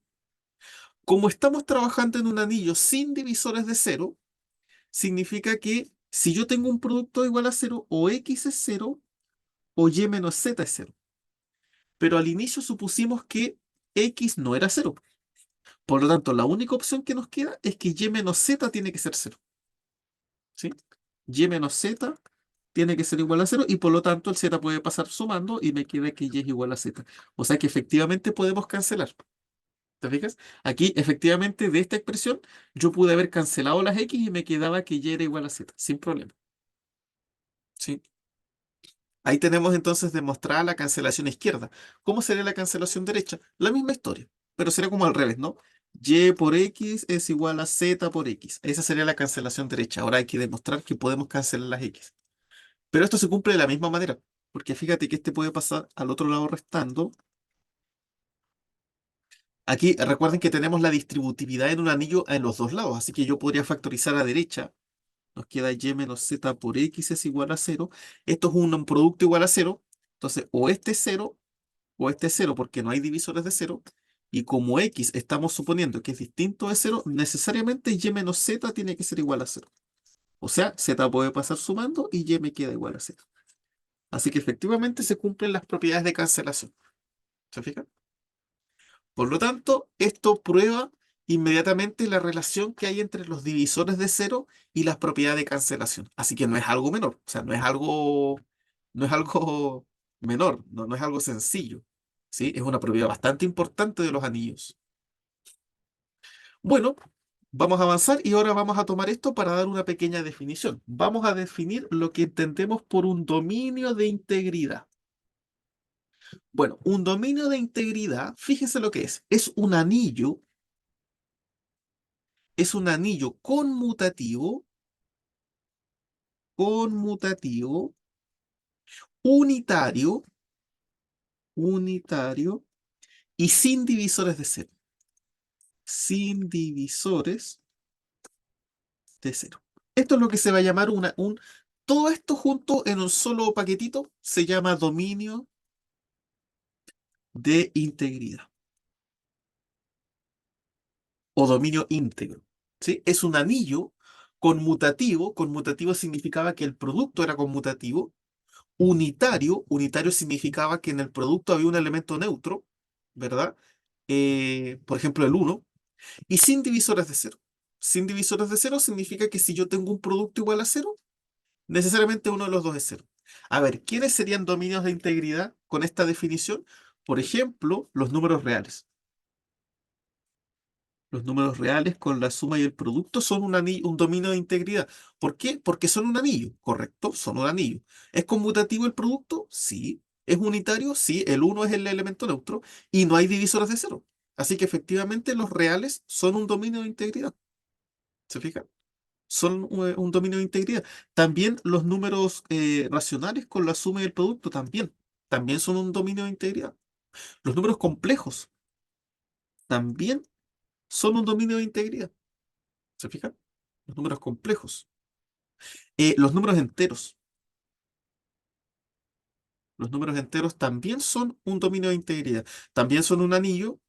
Como estamos trabajando en un anillo sin divisores de cero, significa que si yo tengo un producto igual a cero, o x es cero, o y menos z es cero. Pero al inicio supusimos que x no era cero. Por lo tanto, la única opción que nos queda es que y menos z tiene que ser cero, ¿sí? Y menos z tiene que ser igual a cero y por lo tanto el z puede pasar sumando y me queda que y es igual a z. O sea que efectivamente podemos cancelar. ¿Te fijas? Aquí efectivamente de esta expresión yo pude haber cancelado las x y me quedaba que y era igual a z, sin problema. ¿Sí? Ahí tenemos entonces demostrada la cancelación izquierda. ¿Cómo sería la cancelación derecha? La misma historia, pero sería como al revés, ¿no? Y por x es igual a z por x. Esa sería la cancelación derecha. Ahora hay que demostrar que podemos cancelar las x. Pero esto se cumple de la misma manera, porque fíjate que este puede pasar al otro lado restando. Aquí recuerden que tenemos la distributividad en un anillo en los dos lados, así que yo podría factorizar a derecha. Nos queda y menos z por x es igual a cero. Esto es un producto igual a cero. Entonces, o este es cero o este es cero, porque no hay divisores de cero. Y como x estamos suponiendo que es distinto de cero, necesariamente y menos z tiene que ser igual a cero. O sea, z puede pasar sumando y y me queda igual a cero. Así que efectivamente se cumplen las propiedades de cancelación. ¿Se fijan? Por lo tanto, esto prueba inmediatamente la relación que hay entre los divisores de cero y las propiedades de cancelación. Así que no es algo menor, o sea, no es algo menor, no es algo sencillo. ¿Sí? Es una propiedad bastante importante de los anillos. Bueno, vamos a avanzar y ahora vamos a tomar esto para dar una pequeña definición. Vamos a definir lo que entendemos por un dominio de integridad. Bueno, un dominio de integridad, fíjense lo que es. Es un anillo conmutativo, unitario, unitario y sin divisores de cero. Sin divisores de cero. Esto es lo que se va a llamar todo esto junto en un solo paquetito se llama dominio de integridad o dominio íntegro. ¿Sí? Es un anillo conmutativo. Conmutativo significaba que el producto era conmutativo. Unitario significaba que en el producto había un elemento neutro, ¿verdad? Por ejemplo, el uno. Y sin divisores de cero. Sin divisores de cero significa que si yo tengo un producto igual a cero, necesariamente uno de los dos es cero. A ver, ¿quiénes serían dominios de integridad con esta definición? Por ejemplo, los números reales. Los números reales con la suma y el producto son un dominio de integridad. ¿Por qué? Porque son un anillo, ¿correcto? Son un anillo. ¿Es conmutativo el producto? Sí. ¿Es unitario? Sí. El uno es el elemento neutro y no hay divisores de cero. Así que efectivamente los reales son un dominio de integridad. ¿Se fijan? Son un dominio de integridad. También los números racionales con la suma y el producto también. también son un dominio de integridad. Los números complejos también son un dominio de integridad. ¿Se fijan? Los números complejos. Los números enteros. Los números enteros también son un dominio de integridad. También son un anillo,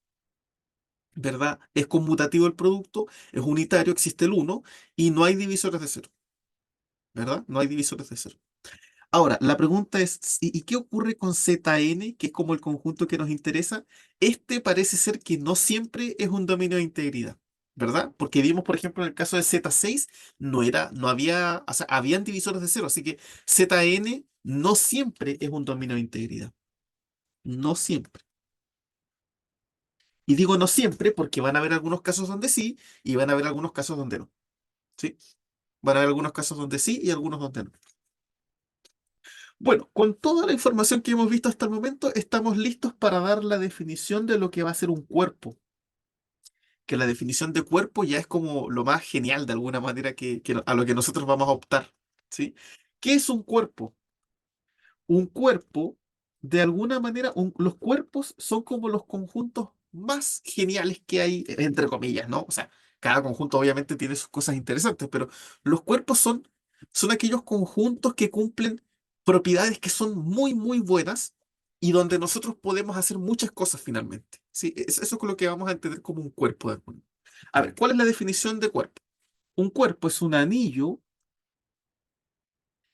¿verdad? Es conmutativo el producto, es unitario, existe el uno y no hay divisores de cero, ¿verdad? No hay divisores de cero. Ahora, la pregunta es, ¿y qué ocurre con ZN, que es como el conjunto que nos interesa? Este parece ser que no siempre es un dominio de integridad, ¿verdad? Porque vimos, por ejemplo, en el caso de Z6, no había, o sea, habían divisores de cero, así que ZN no siempre es un dominio de integridad, no siempre. Y digo no siempre porque van a haber algunos casos donde sí y van a haber algunos casos donde no, ¿sí? Van a haber algunos casos donde sí y algunos donde no. Bueno, con toda la información que hemos visto hasta el momento, estamos listos para dar la definición de lo que va a ser un cuerpo, que la definición de cuerpo ya es como lo más genial de alguna manera a lo que nosotros vamos a optar, ¿sí? ¿Qué es un cuerpo? Un cuerpo, de alguna manera, los cuerpos son como los conjuntos más geniales que hay, entre comillas, ¿no? O sea, cada conjunto obviamente tiene sus cosas interesantes, pero los cuerpos son aquellos conjuntos que cumplen propiedades que son muy, muy buenas y donde nosotros podemos hacer muchas cosas finalmente, ¿sí? Eso es lo que vamos a entender como un cuerpo. A ver, ¿cuál es la definición de cuerpo? Un cuerpo es un anillo.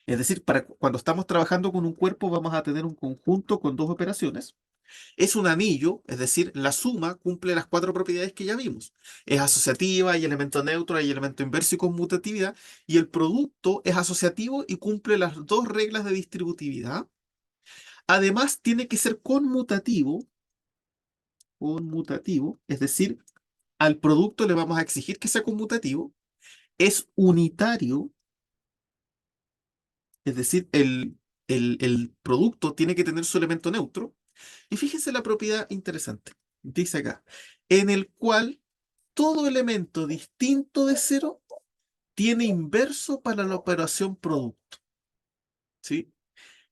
Es decir, cuando estamos trabajando con un cuerpo vamos a tener un conjunto con dos operaciones. Es un anillo, es decir, la suma cumple las cuatro propiedades que ya vimos. Es asociativa, hay elemento neutro, hay elemento inverso y conmutatividad. Y el producto es asociativo y cumple las dos reglas de distributividad. Además, tiene que ser conmutativo, es decir, al producto le vamos a exigir que sea conmutativo. Es unitario, es decir, el producto tiene que tener su elemento neutro. Y fíjense la propiedad interesante. Dice acá, en el cual todo elemento distinto de cero tiene inverso para la operación producto, ¿sí?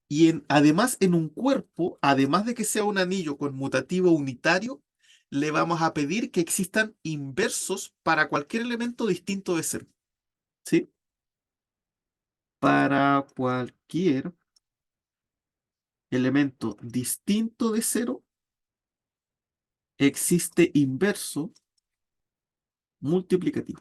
Y además en un cuerpo, además de que sea un anillo conmutativo unitario, le vamos a pedir que existan inversos para cualquier elemento distinto de cero, ¿sí? Para cualquier elemento distinto de cero existe inverso multiplicativo.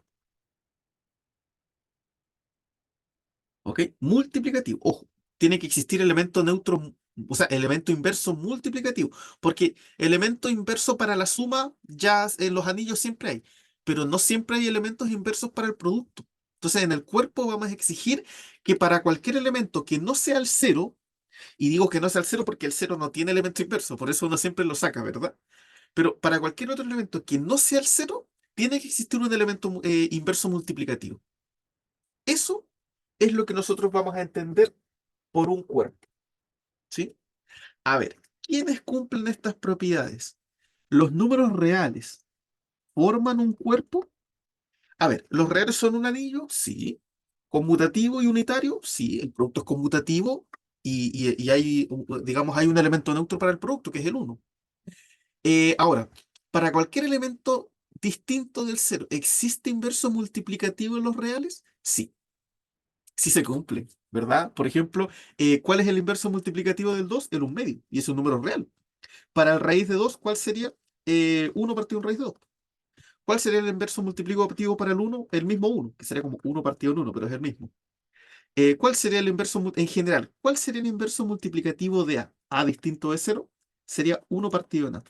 ¿Ok? Multiplicativo. Ojo, tiene que existir elemento neutro, o sea, elemento inverso multiplicativo. Porque elemento inverso para la suma, ya en los anillos siempre hay, pero no siempre hay elementos inversos para el producto. Entonces, en el cuerpo vamos a exigir que para cualquier elemento que no sea el cero, y digo que no sea el cero porque el cero no tiene elemento inverso, por eso uno siempre lo saca, ¿verdad? Pero para cualquier otro elemento que no sea el cero, tiene que existir un elemento inverso multiplicativo. Eso es lo que nosotros vamos a entender por un cuerpo, ¿sí? A ver, ¿quiénes cumplen estas propiedades? ¿Los números reales forman un cuerpo? A ver, ¿los reales son un anillo? Sí. ¿Conmutativo y unitario? Sí, el producto es conmutativo y hay, digamos, hay un elemento neutro para el producto, que es el uno. Ahora, para cualquier elemento distinto del cero, ¿existe inverso multiplicativo en los reales? Sí, sí se cumple, ¿verdad? Por ejemplo, ¿cuál es el inverso multiplicativo del 2? El 1 medio, y es un número real. Para el raíz de 2, ¿cuál sería? 1 partido en raíz de 2. ¿Cuál sería el inverso multiplicativo para el uno? El mismo uno, que sería como uno partido en uno, pero es el mismo. ¿Cuál sería el inverso en general? ¿Cuál sería el inverso multiplicativo de A? A distinto de cero sería uno partido en A.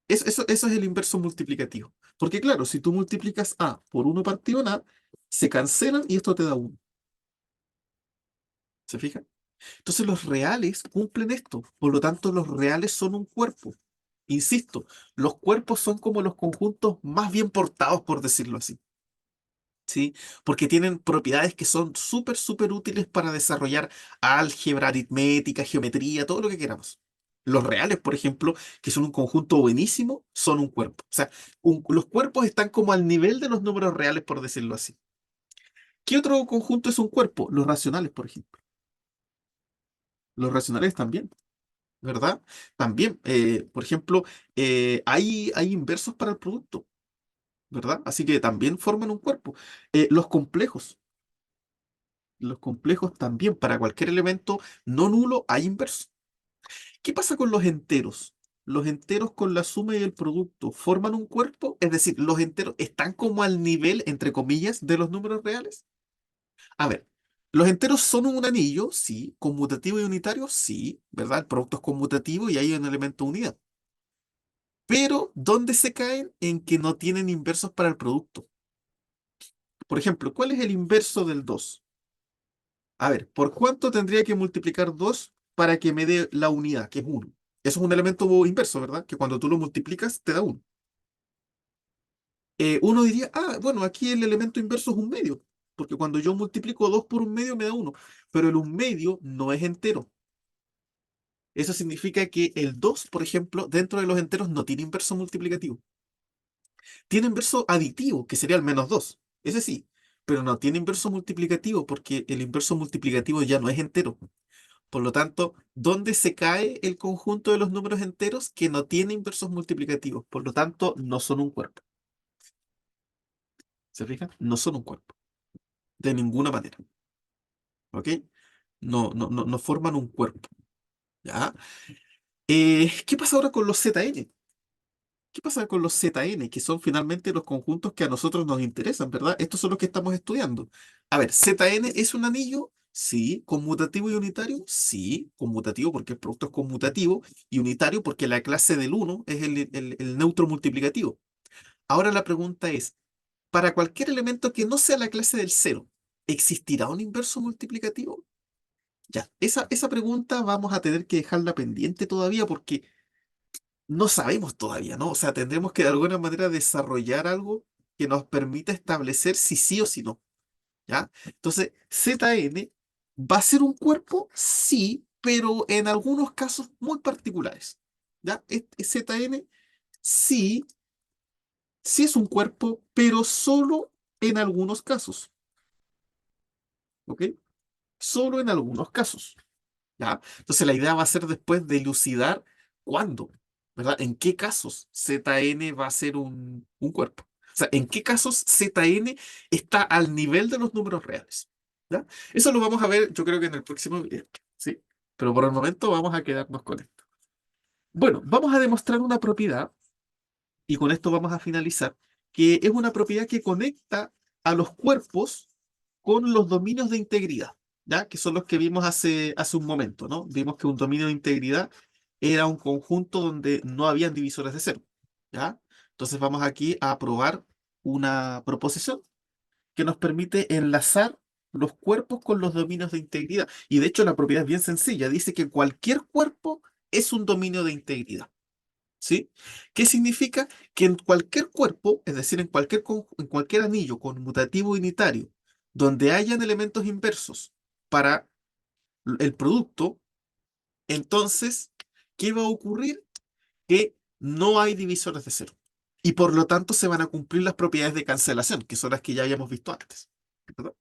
Eso es el inverso multiplicativo. Porque claro, si tú multiplicas A por uno partido en A, se cancelan y esto te da uno. ¿Se fijan? Entonces los reales cumplen esto, por lo tanto los reales son un cuerpo. Insisto, los cuerpos son como los conjuntos más bien portados, por decirlo así, ¿sí? Porque tienen propiedades que son súper, súper útiles para desarrollar álgebra, aritmética, geometría, todo lo que queramos. Los reales, por ejemplo, que son un conjunto buenísimo, son un cuerpo. O sea, los cuerpos están como al nivel de los números reales, por decirlo así. ¿Qué otro conjunto es un cuerpo? Los racionales, por ejemplo. Los racionales también, ¿verdad? También, por ejemplo, hay inversos para el producto, ¿verdad? Así que también forman un cuerpo. Los complejos también, para cualquier elemento no nulo hay inverso. ¿Qué pasa con los enteros? Los enteros con la suma y el producto forman un cuerpo, es decir, los enteros están como al nivel, entre comillas, de los números reales. A ver, los enteros son un anillo, sí, conmutativo y unitario, sí, ¿verdad? El producto es conmutativo y hay un elemento unidad. Pero, ¿dónde se caen? En que no tienen inversos para el producto. Por ejemplo, ¿cuál es el inverso del 2? A ver, ¿por cuánto tendría que multiplicar 2 para que me dé la unidad, que es uno? Eso es un elemento inverso, ¿verdad? Que cuando tú lo multiplicas te da uno. Uno diría, bueno, aquí el elemento inverso es un medio, porque cuando yo multiplico 2 por un medio me da uno, pero el un medio no es entero. Eso significa que el 2, por ejemplo, dentro de los enteros no tiene inverso multiplicativo. Tiene inverso aditivo, que sería el -2. Ese sí, pero no tiene inverso multiplicativo porque el inverso multiplicativo ya no es entero. Por lo tanto, ¿dónde se cae el conjunto de los números enteros que no tiene inversos multiplicativos? Por lo tanto, no son un cuerpo. ¿Se fijan? No son un cuerpo. De ninguna manera. ¿Ok? No forman un cuerpo. ¿Ya? ¿Qué pasa ahora con los ZN? ¿Qué pasa con los ZN, que son finalmente los conjuntos que a nosotros nos interesan, ¿verdad? Estos son los que estamos estudiando. A ver, ZN es un anillo, sí. Conmutativo y unitario, sí. Conmutativo porque el producto es conmutativo y unitario porque la clase del uno es el neutro multiplicativo. Ahora la pregunta es, para cualquier elemento que no sea la clase del cero, ¿existirá un inverso multiplicativo? Ya, esa pregunta vamos a tener que dejarla pendiente todavía porque no sabemos todavía, ¿no? O sea, tendremos que de alguna manera desarrollar algo que nos permita establecer si sí o si no, ¿ya? Entonces, ZN va a ser un cuerpo, sí, pero en algunos casos muy particulares, ¿ya? ZN sí, sí es un cuerpo, pero solo en algunos casos, ¿ok? Solo en algunos casos. ¿Ya? Entonces la idea va a ser después dilucidar cuándo, ¿verdad? ¿En qué casos ZN va a ser un cuerpo? O sea, ¿en qué casos ZN está al nivel de los números reales? ¿Ya? Eso lo vamos a ver, yo creo que en el próximo video, ¿sí? Pero por el momento vamos a quedarnos con esto. Bueno, vamos a demostrar una propiedad y con esto vamos a finalizar, que es una propiedad que conecta a los cuerpos con los dominios de integridad, ¿ya? Que son los que vimos hace un momento, ¿no? Vimos que un dominio de integridad era un conjunto donde no habían divisores de cero, ¿ya? Entonces vamos aquí a probar una proposición que nos permite enlazar los cuerpos con los dominios de integridad. Y de hecho la propiedad es bien sencilla, dice que cualquier cuerpo es un dominio de integridad. ¿Sí? ¿Qué significa? Que en cualquier cuerpo, es decir, en cualquier anillo conmutativo unitario, donde hayan elementos inversos para el producto, entonces, ¿qué va a ocurrir? Que no hay divisores de cero. Y por lo tanto se van a cumplir las propiedades de cancelación, que son las que ya habíamos visto antes. ¿Verdad?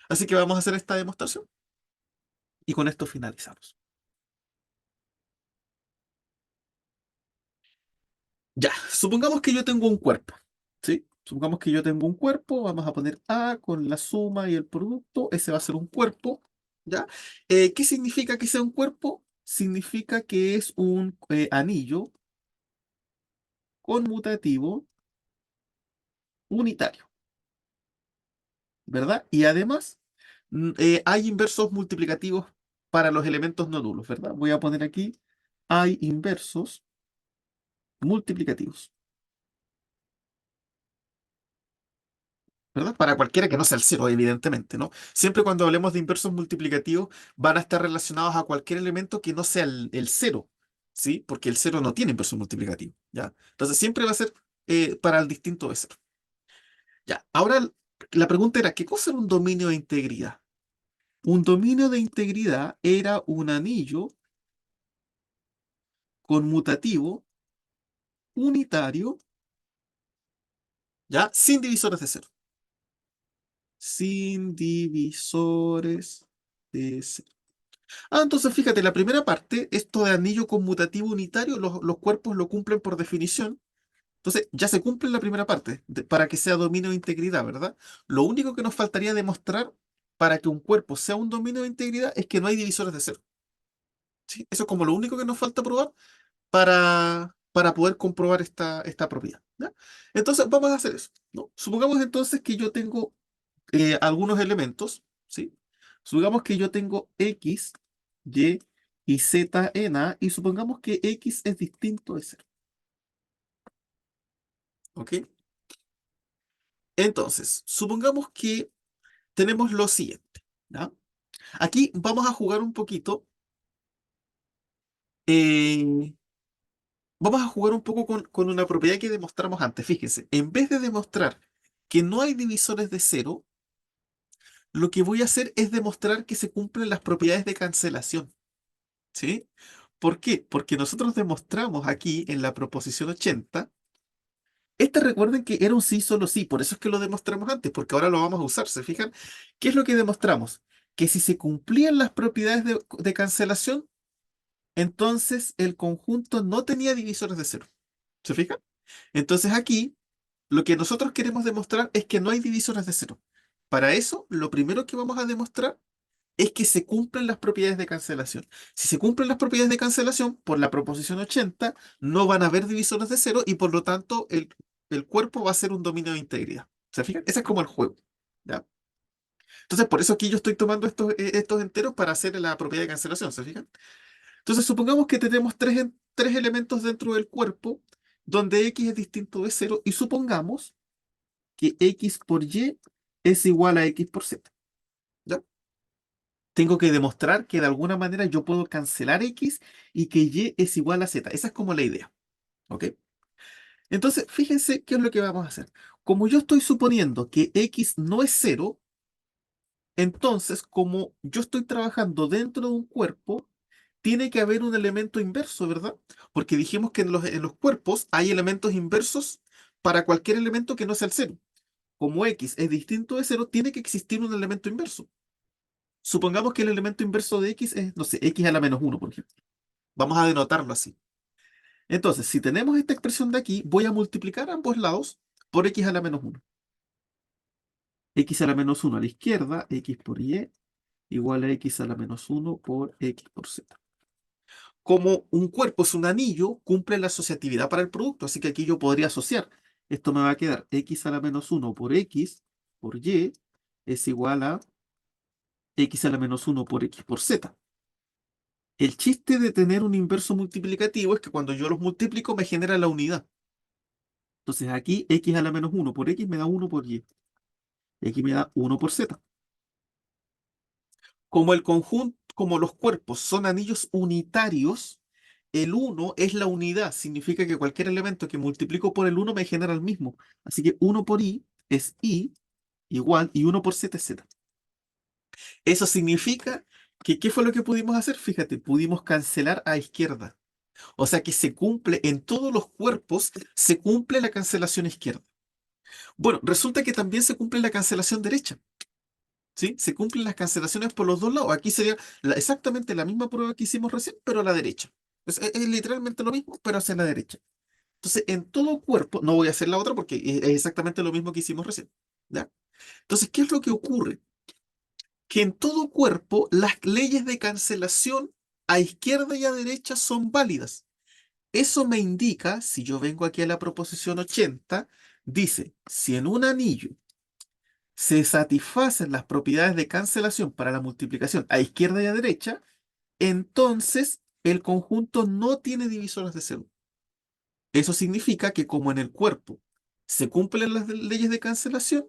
Así que vamos a hacer esta demostración y con esto finalizamos. Ya, supongamos que yo tengo un cuerpo, ¿sí? Supongamos que yo tengo un cuerpo, vamos a poner A con la suma y el producto, ese va a ser un cuerpo, ¿ya? ¿Qué significa que sea un cuerpo? Significa que es un anillo conmutativo unitario, ¿verdad? Y además hay inversos multiplicativos para los elementos no nulos, ¿verdad? Voy a poner aquí, hay inversos multiplicativos. ¿Verdad? Para cualquiera que no sea el cero, evidentemente, ¿no? Siempre cuando hablemos de inversos multiplicativos van a estar relacionados a cualquier elemento que no sea el cero, ¿sí? Porque el cero no tiene inverso multiplicativo, ¿ya? Entonces siempre va a ser para el distinto de cero. Ya, ahora la pregunta era, ¿qué cosa era un dominio de integridad? Un dominio de integridad era un anillo conmutativo unitario, ¿ya? Sin divisores de cero. Sin divisores de cero. Entonces fíjate, la primera parte, esto de anillo conmutativo unitario, los cuerpos lo cumplen por definición. Entonces ya se cumple la primera parte para que sea dominio de integridad, ¿verdad? Lo único que nos faltaría demostrar para que un cuerpo sea un dominio de integridad es que no hay divisores de cero. ¿Sí? Eso es como lo único que nos falta probar para poder comprobar esta propiedad. ¿Ya? Entonces vamos a hacer eso, ¿no? Supongamos entonces que yo tengo algunos elementos, ¿sí? Supongamos que yo tengo X, Y y Z en A y supongamos que X es distinto de cero. ¿Ok? Entonces, supongamos que tenemos lo siguiente, ¿ya? Aquí vamos a jugar un poquito, eh, vamos a jugar un poco con una propiedad que demostramos antes. Fíjense, en vez de demostrar que no hay divisores de cero, lo que voy a hacer es demostrar que se cumplen las propiedades de cancelación, ¿sí? ¿Por qué? Porque nosotros demostramos aquí en la proposición 80, recuerden que era un sí, solo sí, por eso es que lo demostramos antes, porque ahora lo vamos a usar, ¿se fijan? ¿Qué es lo que demostramos? Que si se cumplían las propiedades de cancelación, entonces el conjunto no tenía divisores de cero. ¿Se fijan? Entonces aquí lo que nosotros queremos demostrar es que no hay divisores de cero. Para eso, lo primero que vamos a demostrar es que se cumplen las propiedades de cancelación. Si se cumplen las propiedades de cancelación, por la proposición 80, no van a haber divisores de cero y por lo tanto el cuerpo va a ser un dominio de integridad. ¿Se fijan? Ese es como el juego. ¿Ya? Entonces, por eso aquí yo estoy tomando estos enteros para hacer la propiedad de cancelación. ¿Se fijan? Entonces, supongamos que tenemos tres elementos dentro del cuerpo donde X es distinto de cero y supongamos que X por Y es igual a X por Z. ¿Ya? Tengo que demostrar que de alguna manera yo puedo cancelar X y que Y es igual a Z. Esa es como la idea. ¿Ok? Entonces, fíjense qué es lo que vamos a hacer. Como yo estoy suponiendo que X no es cero, entonces, como yo estoy trabajando dentro de un cuerpo, tiene que haber un elemento inverso, ¿verdad? Porque dijimos que en los cuerpos hay elementos inversos para cualquier elemento que no sea el cero. Como X es distinto de cero, tiene que existir un elemento inverso. Supongamos que el elemento inverso de X es, no sé, X a la menos uno, por ejemplo. Vamos a denotarlo así. Entonces, si tenemos esta expresión de aquí, voy a multiplicar ambos lados por X a la menos uno. X a la menos uno a la izquierda, X por Y, igual a X a la menos uno por X por Z. Como un cuerpo es un anillo, cumple la asociatividad para el producto, así que aquí yo podría asociar. Esto me va a quedar X a la menos uno por X por Y es igual a X a la menos uno por X por Z. El chiste de tener un inverso multiplicativo es que cuando yo los multiplico me genera la unidad. Entonces aquí X a la menos uno por X me da uno por Y. Y aquí me da uno por Z. Como el conjunto, como los cuerpos son anillos unitarios, el uno es la unidad. Significa que cualquier elemento que multiplico por el uno me genera el mismo. Así que uno por Y es Y igual y uno por Z es Z. Eso significa que, ¿qué fue lo que pudimos hacer? Fíjate, pudimos cancelar a izquierda. O sea que se cumple en todos los cuerpos, se cumple la cancelación izquierda. Bueno, resulta que también se cumple la cancelación derecha, ¿sí? Se cumplen las cancelaciones por los dos lados. Aquí sería exactamente la misma prueba que hicimos recién, pero a la derecha. Es literalmente lo mismo, pero hacia la derecha. Entonces, en todo cuerpo, no voy a hacer la otra porque es exactamente lo mismo que hicimos recién, ¿ya? Entonces, ¿qué es lo que ocurre? Que en todo cuerpo las leyes de cancelación a izquierda y a derecha son válidas. Eso me indica, si yo vengo aquí a la proposición 80, dice, si en un anillo se satisfacen las propiedades de cancelación para la multiplicación a izquierda y a derecha, entonces el conjunto no tiene divisores de cero. Eso significa que como en el cuerpo se cumplen las leyes de cancelación,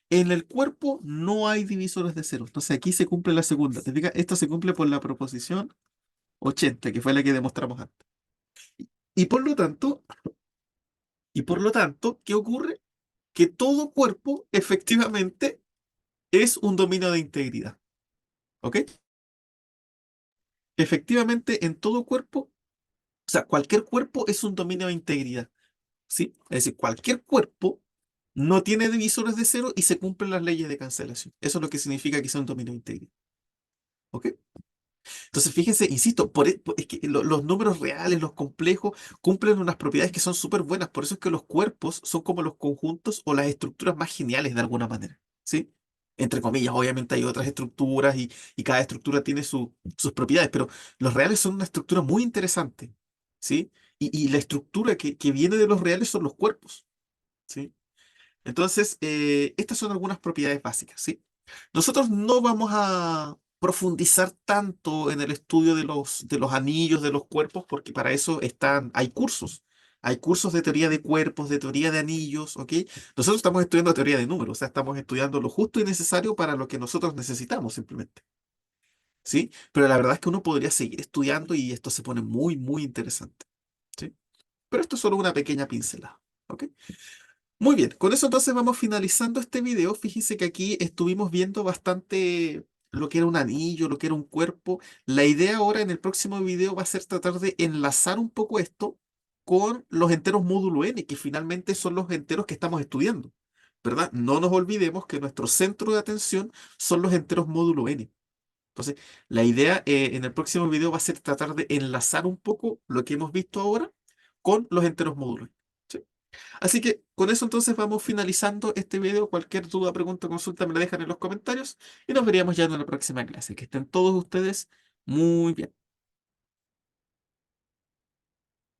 en el cuerpo no hay divisores de cero. Entonces aquí se cumple la segunda. ¿Te fijas? Esto se cumple por la proposición 80, que fue la que demostramos antes. Y por lo tanto, ¿qué ocurre? Que todo cuerpo efectivamente es un dominio de integridad. ¿Ok? Efectivamente, en todo cuerpo, o sea, cualquier cuerpo es un dominio de integridad. ¿Sí? Es decir, cualquier cuerpo no tiene divisores de cero y se cumplen las leyes de cancelación. Eso es lo que significa que sea un dominio de integridad. ¿Ok? Entonces, fíjense, insisto, es que los números reales, los complejos, cumplen unas propiedades que son súper buenas. Por eso es que los cuerpos son como los conjuntos o las estructuras más geniales de alguna manera, ¿sí? Entre comillas, obviamente hay otras estructuras y cada estructura tiene sus propiedades, pero los reales son una estructura muy interesante, ¿sí? Y la estructura que viene de los reales son los cuerpos, ¿sí? Entonces, estas son algunas propiedades básicas, ¿sí? Nosotros no vamos a profundizar tanto en el estudio de los anillos, de los cuerpos, porque para eso hay cursos. Hay cursos de teoría de cuerpos, de teoría de anillos, ¿ok? Nosotros estamos estudiando teoría de números, o sea, estamos estudiando lo justo y necesario para lo que nosotros necesitamos simplemente, ¿sí? Pero la verdad es que uno podría seguir estudiando y esto se pone muy, muy interesante, ¿sí? Pero esto es solo una pequeña pincelada, ¿ok? Muy bien, con eso entonces vamos finalizando este video. Fíjense que aquí estuvimos viendo bastante lo que era un anillo, lo que era un cuerpo. La idea ahora en el próximo video va a ser tratar de enlazar un poco esto con los enteros módulo n, que finalmente son los enteros que estamos estudiando, ¿verdad? No nos olvidemos que nuestro centro de atención son los enteros módulo n. Entonces, la idea en el próximo video va a ser tratar de enlazar un poco lo que hemos visto ahora con los enteros módulo n. ¿Sí? Así que con eso entonces vamos finalizando este video. Cualquier duda, pregunta o consulta me la dejan en los comentarios y nos veríamos ya en la próxima clase. Que estén todos ustedes muy bien.